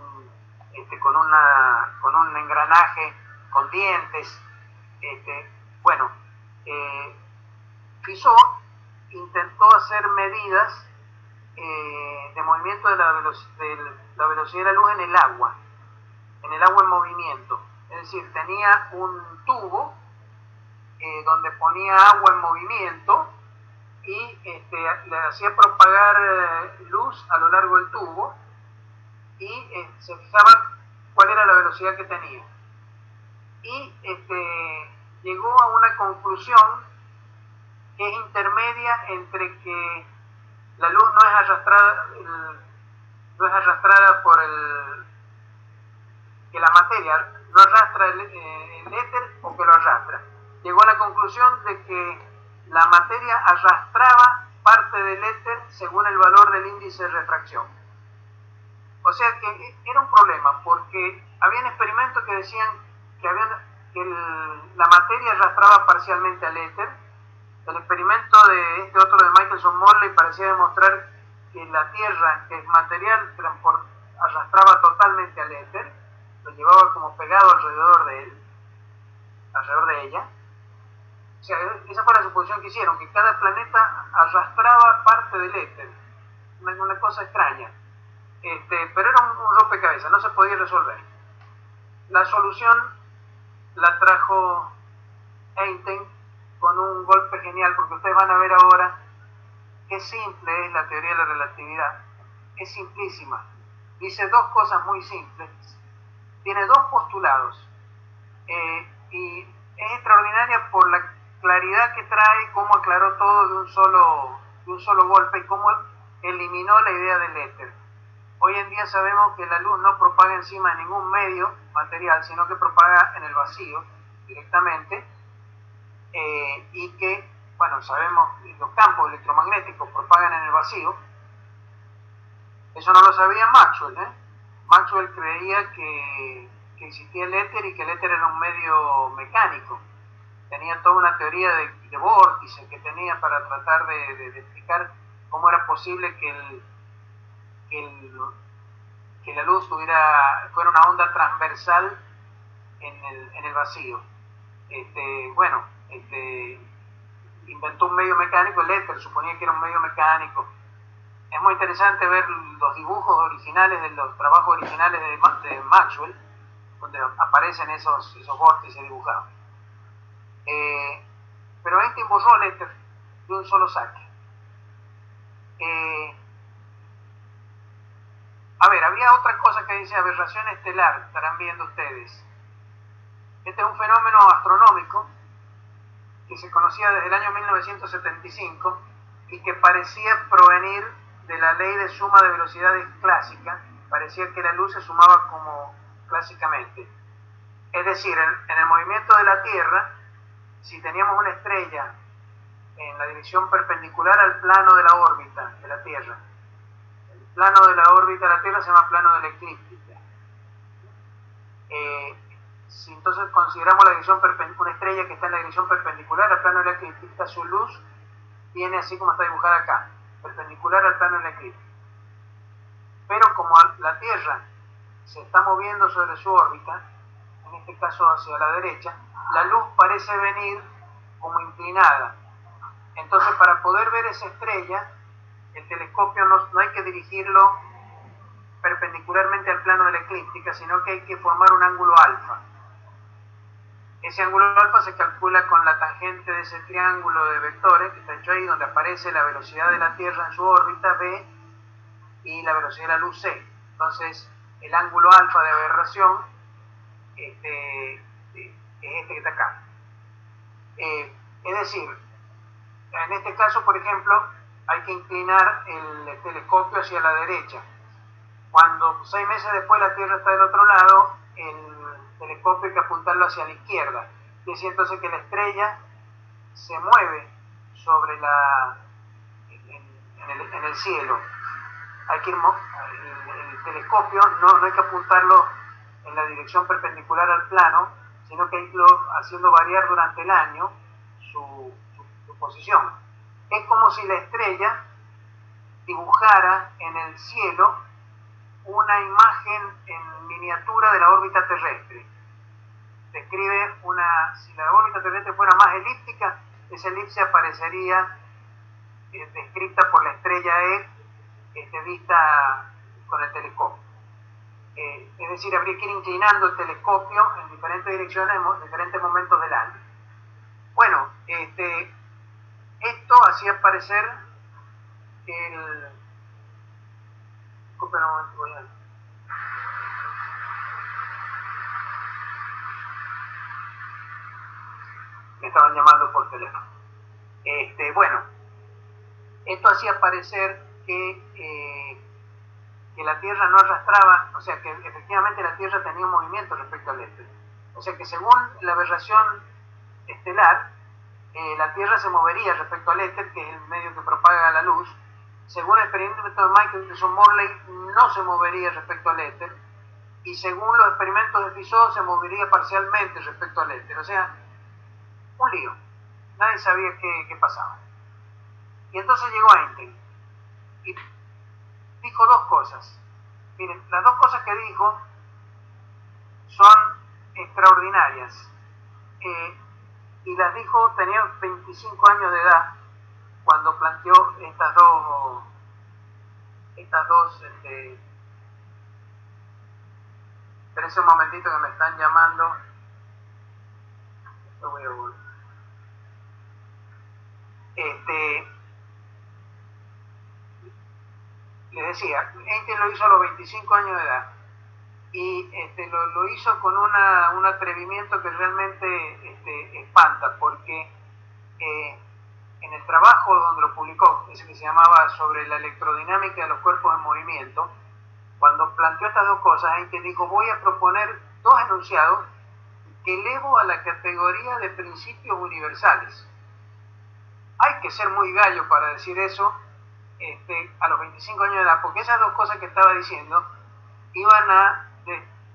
engranaje con dientes. Fizeau intentó hacer medidas de movimiento de la velocidad de la luz en el agua en movimiento. Es decir, tenía un tubo donde ponía agua en movimiento y le hacía propagar luz a lo largo del tubo y se fijaba cuál era la velocidad que tenía. Y llegó a una conclusión que es intermedia entre que la luz no es arrastrada por que la materia no arrastra el éter o que lo arrastra. Llegó a la conclusión de que la materia arrastraba parte del éter según el valor del índice de refracción. O sea que era un problema, porque habían experimentos que decían que la materia arrastraba parcialmente al éter. El experimento de este otro de Michelson-Morley parecía demostrar que la Tierra, que es material, arrastraba totalmente al éter, lo llevaba como pegado alrededor de ella. O sea, esa fue la suposición que hicieron, que cada planeta arrastraba parte del éter. Una cosa extraña. Pero era un rompecabezas, no se podía resolver. La solución la trajo Einstein con un golpe genial, porque ustedes van a ver ahora qué simple es la teoría de la relatividad. Es simplísima. Dice dos cosas muy simples. Tiene dos postulados. Y es extraordinaria por la claridad que trae, cómo aclaró todo de un solo golpe y cómo eliminó la idea del éter. Hoy en día sabemos que la luz no propaga encima de ningún medio material, sino que propaga en el vacío directamente, y que, sabemos que los campos electromagnéticos propagan en el vacío. Eso no lo sabía Maxwell. Maxwell creía que existía el éter y que el éter era un medio mecánico. Tenía toda una teoría de vórtices que tenía para tratar de explicar cómo era posible que la luz fuera una onda transversal en el vacío. Inventó un medio mecánico, el éter, suponía que era un medio mecánico. Es muy interesante ver los dibujos originales de los trabajos originales de Maxwell, donde aparecen esos vórtices dibujados. Pero Einstein borró el éter de un solo saque. Había otra cosa que dice aberración estelar, estarán viendo ustedes. Este es un fenómeno astronómico que se conocía desde el año 1975 y que parecía provenir de la ley de suma de velocidades clásica. Parecía que la luz se sumaba como clásicamente. Es decir, en el movimiento de la Tierra, si teníamos una estrella en la dirección perpendicular al plano de la órbita de la Tierra, el plano de la órbita de la Tierra se llama plano de la eclíptica. Si entonces consideramos una estrella que está en la dirección perpendicular al plano de la eclíptica, su luz viene así como está dibujada acá, perpendicular al plano de la eclíptica. Pero como la Tierra se está moviendo sobre su órbita, en este caso hacia la derecha, la luz parece venir como inclinada. Entonces, para poder ver esa estrella, el telescopio no hay que dirigirlo perpendicularmente al plano de la eclíptica, sino que hay que formar un ángulo alfa. Ese ángulo alfa se calcula con la tangente de ese triángulo de vectores que está hecho ahí, donde aparece la velocidad de la Tierra en su órbita v y la velocidad de la luz c. Entonces, el ángulo alfa de aberración es este que está acá. Es decir, En este caso, por ejemplo, hay que inclinar el telescopio hacia la derecha. Cuando 6 meses después la Tierra está del otro lado, el telescopio hay que apuntarlo hacia la izquierda. Y es entonces que la estrella se mueve sobre en el cielo. Hay que el telescopio no hay que apuntarlo en la dirección perpendicular al plano, sino que hay que irlo haciendo variar durante el año su posición. Es como si la estrella dibujara en el cielo una imagen en miniatura de la órbita terrestre. Describe si la órbita terrestre fuera más elíptica, esa elipse aparecería descrita por la estrella E, vista con el telescopio. Es decir, habría que ir inclinando el telescopio en diferentes direcciones en diferentes momentos del año. Bueno, esto hacía aparecer disculpen un momento, me estaban llamando por teléfono. Bueno, esto hacía parecer que la Tierra no arrastraba, o sea que efectivamente la Tierra tenía un movimiento respecto al éter. O sea que según la aberración estelar, la Tierra se movería respecto al éter, que es el medio que propaga la luz. Según el experimento de Michelson-Morley, no se movería respecto al éter, y según los experimentos de Fizeau, se movería parcialmente respecto al éter. O sea, un lío. Nadie sabía qué pasaba. Y entonces llegó Einstein y dijo dos cosas. Miren, las dos cosas que dijo son extraordinarias. Y las dijo, tenía 25 años de edad cuando planteó estas dos espérense un momentito que me están llamando. Lo voy a volver. Les decía, Einstein lo hizo a los 25 años de edad y lo hizo con un atrevimiento que realmente espanta, porque en el trabajo donde lo publicó, ese que se llamaba Sobre la electrodinámica de los cuerpos en movimiento, cuando planteó estas dos cosas, Einstein dijo, voy a proponer dos enunciados que elevo a la categoría de principios universales. Hay que ser muy gallo para decir eso a los 25 años de edad, porque esas dos cosas que estaba diciendo iban a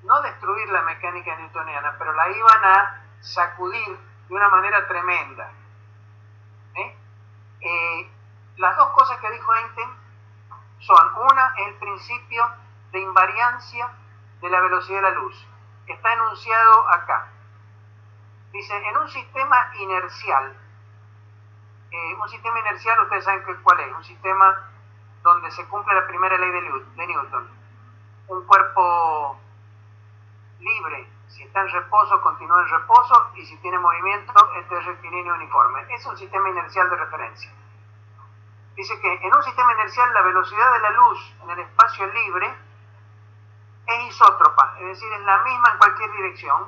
no destruir la mecánica newtoniana, pero la iban a sacudir de una manera tremenda. Las dos cosas que dijo Einstein son, una, el principio de invariancia de la velocidad de la luz. Está enunciado acá. Dice, en un sistema inercial, ustedes saben cuál es, un sistema donde se cumple la primera ley de Newton. Un cuerpo libre, si está en reposo, continúa en reposo, y si tiene movimiento, es rectilíneo uniforme. Es un sistema inercial de referencia. Dice que en un sistema inercial la velocidad de la luz en el espacio libre es isótropa, es decir, es la misma en cualquier dirección,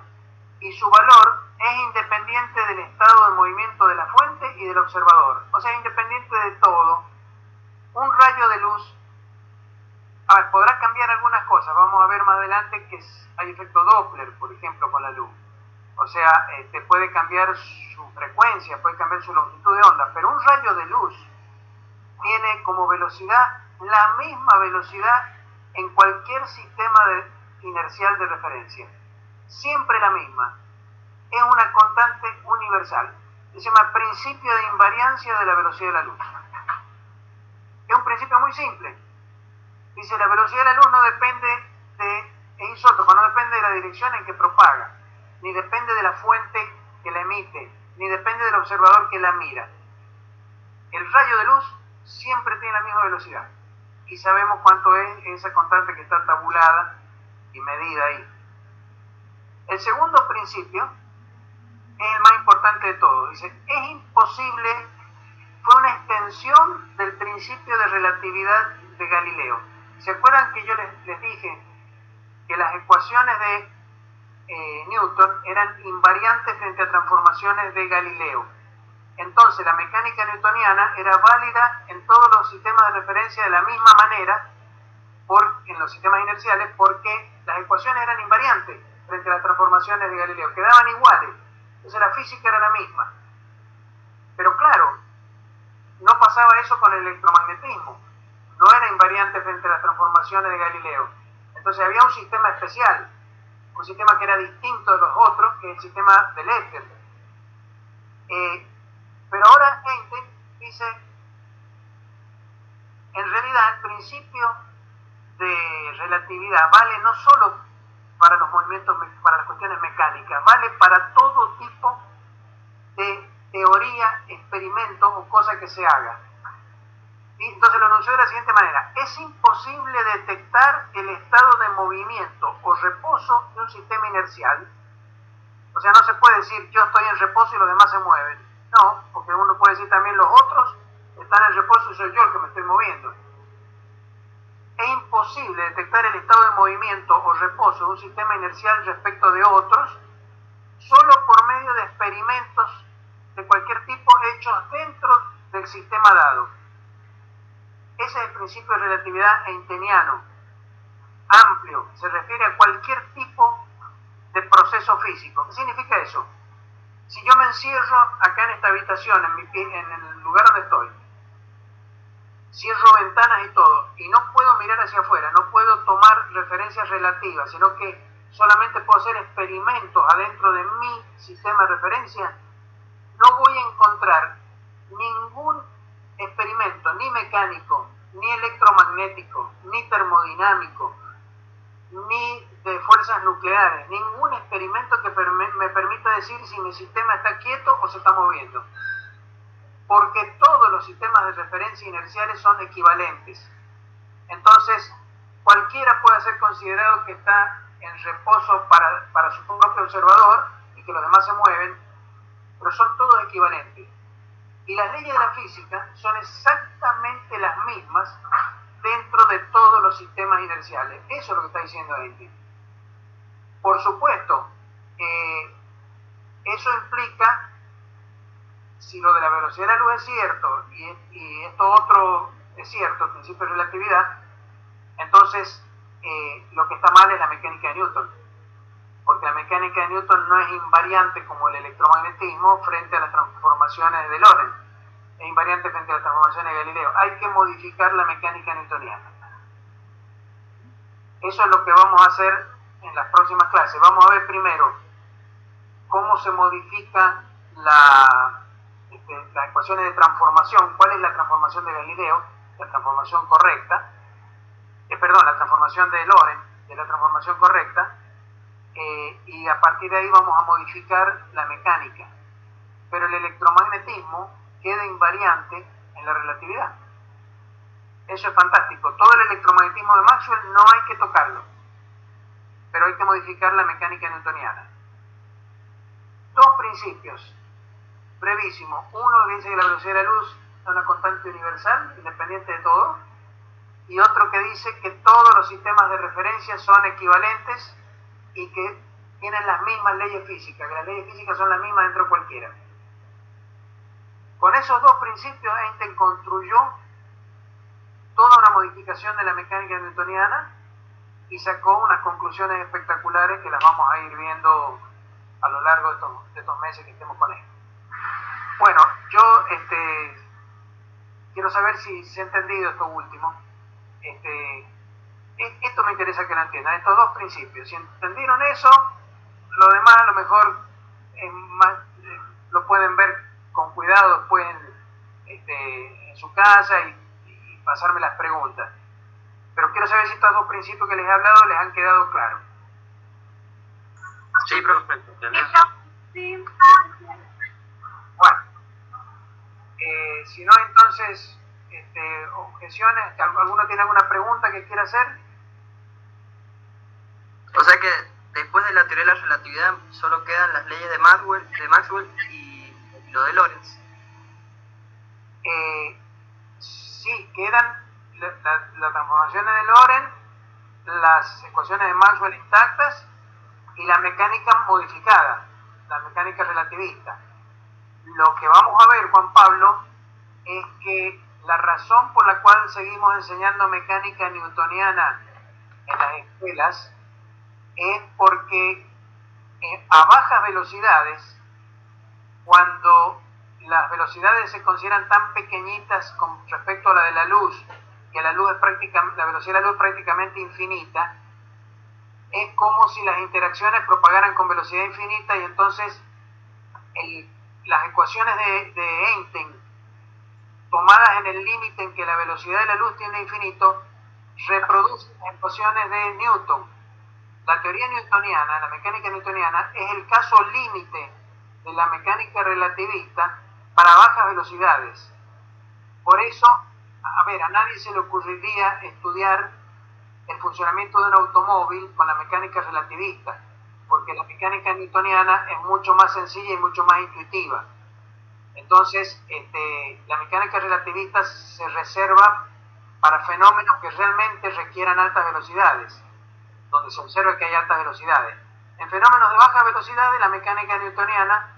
y su valor es independiente del estado de movimiento de la fuente y del observador, o sea, independiente de todo. Un rayo de luz, podrá cambiar algunas cosas, vamos a ver más adelante que hay efecto Doppler, por ejemplo, con la luz, o sea, puede cambiar su frecuencia, puede cambiar su longitud de onda, pero un rayo de luz tiene como velocidad la misma velocidad en cualquier sistema inercial de referencia, siempre la misma. Es una constante universal. Se llama principio de invariancia de la velocidad de la luz. Es un principio muy simple. Dice, la velocidad de la luz no depende es isótopa, no depende de la dirección en que propaga, ni depende de la fuente que la emite, ni depende del observador que la mira. El rayo de luz siempre tiene la misma velocidad. Y sabemos cuánto es esa constante que está tabulada y medida ahí. El segundo principio es el más importante de todo. Dice, es imposible, fue una extensión del principio de relatividad de Galileo. ¿Se acuerdan que yo les dije que las ecuaciones de Newton eran invariantes frente a transformaciones de Galileo? Entonces la mecánica newtoniana era válida en todos los sistemas de referencia de la misma manera, en los sistemas inerciales, porque las ecuaciones eran invariantes frente a las transformaciones de Galileo, quedaban iguales. Entonces la física era la misma. Pero claro, no pasaba eso con el electromagnetismo. No era invariante frente a las transformaciones de Galileo. Entonces había un sistema especial, un sistema que era distinto de los otros, que es el sistema del éter. Pero ahora Einstein dice, en realidad el principio de relatividad vale no solo para los movimientos, para las cuestiones mecánicas, vale para todo tipo de teoría, experimento o cosa que se haga. Y entonces lo anunció de la siguiente manera: es imposible detectar el estado de movimiento o reposo de un sistema inercial. O sea, no se puede decir yo estoy en reposo y los demás se mueven. No, porque uno puede decir también los otros están en reposo y soy yo el que me estoy moviendo. Es imposible detectar el estado de movimiento o reposo de un sistema inercial respecto de otros solo por medio de experimentos de cualquier tipo hechos dentro del sistema dado. Ese es el principio de relatividad einsteiniano, amplio, se refiere a cualquier tipo de proceso físico. ¿Qué significa eso? Si yo me encierro acá en esta habitación, en el lugar donde estoy, cierro ventanas y todo, y no puedo mirar hacia afuera, no puedo tomar referencias relativas, sino que solamente puedo hacer experimentos adentro de mi sistema de referencia, no voy a encontrar ningún experimento, ni mecánico, ni electromagnético, ni termodinámico, ni de fuerzas nucleares, ningún experimento que me permita decir si mi sistema está quieto o se está moviendo. Porque todos los sistemas de referencia inerciales son equivalentes. Entonces, cualquiera puede ser considerado que está en reposo para su propio observador y que los demás se mueven, pero son todos equivalentes. Y las leyes de la física son exactamente las mismas dentro de todos los sistemas inerciales. Eso es lo que está diciendo Einstein. Por supuesto, eso implica, si lo de la velocidad de la luz es cierto y esto otro es cierto, el principio de relatividad, entonces lo que está mal es la mecánica de Newton, porque la mecánica de Newton no es invariante como el electromagnetismo frente a las transformaciones de Lorentz, es invariante frente a las transformaciones de Galileo. Hay que modificar la mecánica newtoniana. Eso es lo que vamos a hacer en las próximas clases. Vamos a ver primero cómo se modifican las ecuaciones de transformación, cuál es la transformación de Galileo, la transformación correcta, la transformación de Lorentz, de la transformación correcta, y a partir de ahí vamos a modificar la mecánica. Pero el electromagnetismo queda invariante en la relatividad. Eso es fantástico. Todo el electromagnetismo de Maxwell no hay que tocarlo, pero hay que modificar la mecánica newtoniana. Dos principios brevísimos. Uno que dice que la velocidad de la luz es una constante universal, independiente de todo, y otro que dice que todos los sistemas de referencia son equivalentes y que tienen las mismas leyes físicas, que las leyes físicas son las mismas dentro de cualquiera. Con esos dos principios Einstein construyó toda una modificación de la mecánica newtoniana y sacó unas conclusiones espectaculares que las vamos a ir viendo a lo largo de estos meses que estemos con él. Bueno, yo quiero saber si se ha entendido esto último. Esto me interesa que lo entiendan, estos dos principios. Si entendieron eso, lo demás a lo mejor lo pueden ver con cuidado después en su casa y pasarme las preguntas. Pero quiero saber si estos dos principios que les he hablado les han quedado claros.
Sí, profe.
Sí.
Bueno, si no, entonces, objeciones. ¿Alguno tiene alguna pregunta que quiera hacer?
O sea que después de la teoría de la relatividad solo quedan las leyes de Maxwell y lo de Lorentz.
Sí, quedan las transformaciones de Lorentz, las ecuaciones de Maxwell intactas y la mecánica modificada, la mecánica relativista. lo que vamos a ver, Juan Pablo, es que la razón por la cual seguimos enseñando mecánica newtoniana en las escuelas es porque a bajas velocidades, cuando las velocidades se consideran tan pequeñitas con respecto a la de la luz, que la velocidad de la luz es prácticamente infinita, es como si las interacciones propagaran con velocidad infinita y entonces las ecuaciones de Einstein, tomadas en el límite en que la velocidad de la luz tiende a infinito, reproducen las ecuaciones de Newton. La teoría newtoniana, la mecánica newtoniana, es el caso límite de la mecánica relativista para bajas velocidades. Por eso, a nadie se le ocurriría estudiar el funcionamiento de un automóvil con la mecánica relativista, porque la mecánica newtoniana es mucho más sencilla y mucho más intuitiva. Entonces, la mecánica relativista se reserva para fenómenos que realmente requieran altas velocidades, donde se observa que hay altas velocidades. En fenómenos de bajas velocidades, la mecánica newtoniana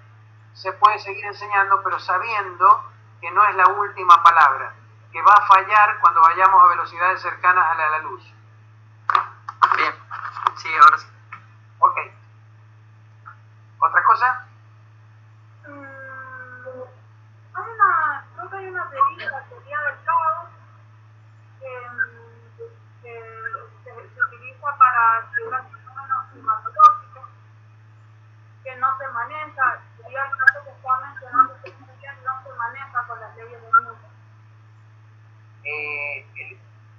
se puede seguir enseñando, pero sabiendo que no es la última palabra, que va a fallar cuando vayamos a velocidades cercanas a la de la luz.
Bien, sí, ahora sí.
Ok. ¿Otra cosa?
Creo que hay una teoría, la teoría del caos, que se utiliza para estudiar fenómenos climatológicos, que no se maneja, sería el caso que estaba mencionando, que no se maneja con las leyes de Newton.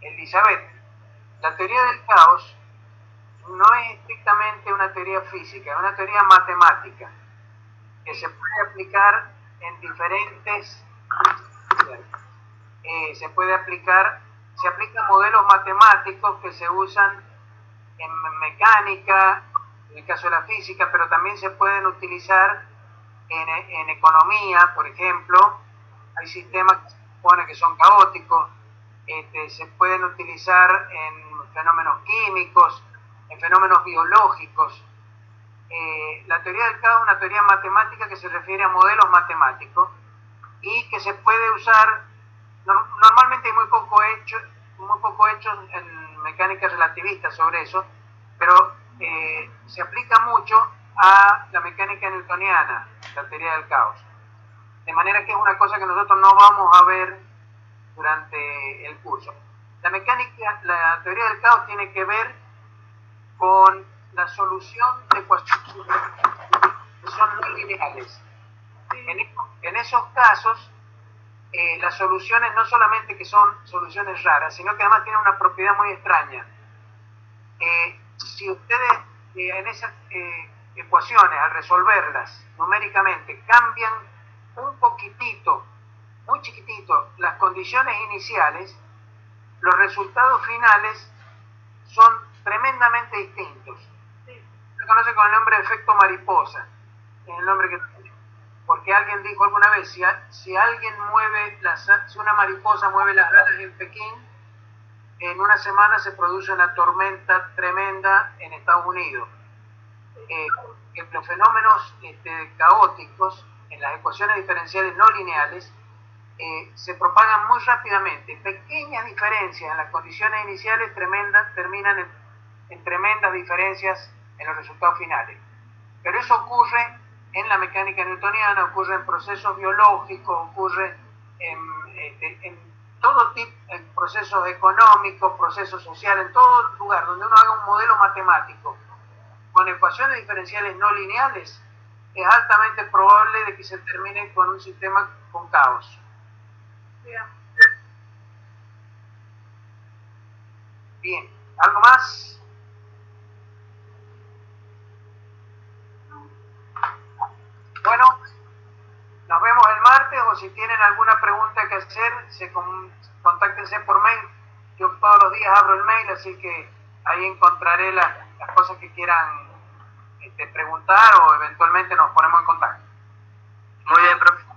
Elizabeth, la teoría del caos no es estrictamente una teoría física, es una teoría matemática que se puede aplicar en diferentes, se aplican modelos matemáticos que se usan en mecánica, en el caso de la física, pero también se pueden utilizar en economía, por ejemplo. Hay sistemas que se supone que son caóticos, se pueden utilizar en fenómenos químicos, en fenómenos biológicos. La teoría del caos es una teoría matemática que se refiere a modelos matemáticos y que se puede usar, normalmente hay muy poco hecho en mecánica relativista sobre eso, pero se aplica mucho a la mecánica newtoniana, la teoría del caos. De manera que es una cosa que nosotros no vamos a ver durante el curso. La teoría del caos tiene que ver con la solución de ecuaciones que son no lineales. En esos casos, las soluciones no solamente que son soluciones raras, sino que además tienen una propiedad muy extraña. Si ustedes en esas ecuaciones, al resolverlas numéricamente, cambian un poquitito, muy chiquitito, las condiciones iniciales, los resultados finales son tremendamente distintos. Se conoce con el nombre de efecto mariposa, es el nombre que tiene. Porque alguien dijo alguna vez, si una mariposa mueve las alas en Pekín, en una semana se produce una tormenta tremenda en Estados Unidos. Los fenómenos caóticos en las ecuaciones diferenciales no lineales se propagan muy rápidamente. Pequeñas diferencias en las condiciones iniciales terminan en tremendas diferencias en los resultados finales. Pero eso ocurre en la mecánica newtoniana, ocurre en procesos biológicos, ocurre en todo tipo, en procesos económicos, procesos sociales, en todo lugar donde uno haga un modelo matemático con ecuaciones diferenciales no lineales, es altamente probable de que se termine con un sistema con caos. Bien, ¿algo más? Bueno, nos vemos el martes, o si tienen alguna pregunta que hacer, contáctense por mail. Yo todos los días abro el mail, así que ahí encontraré las cosas que quieran preguntar, o eventualmente nos ponemos en contacto.
Muy bien, profe.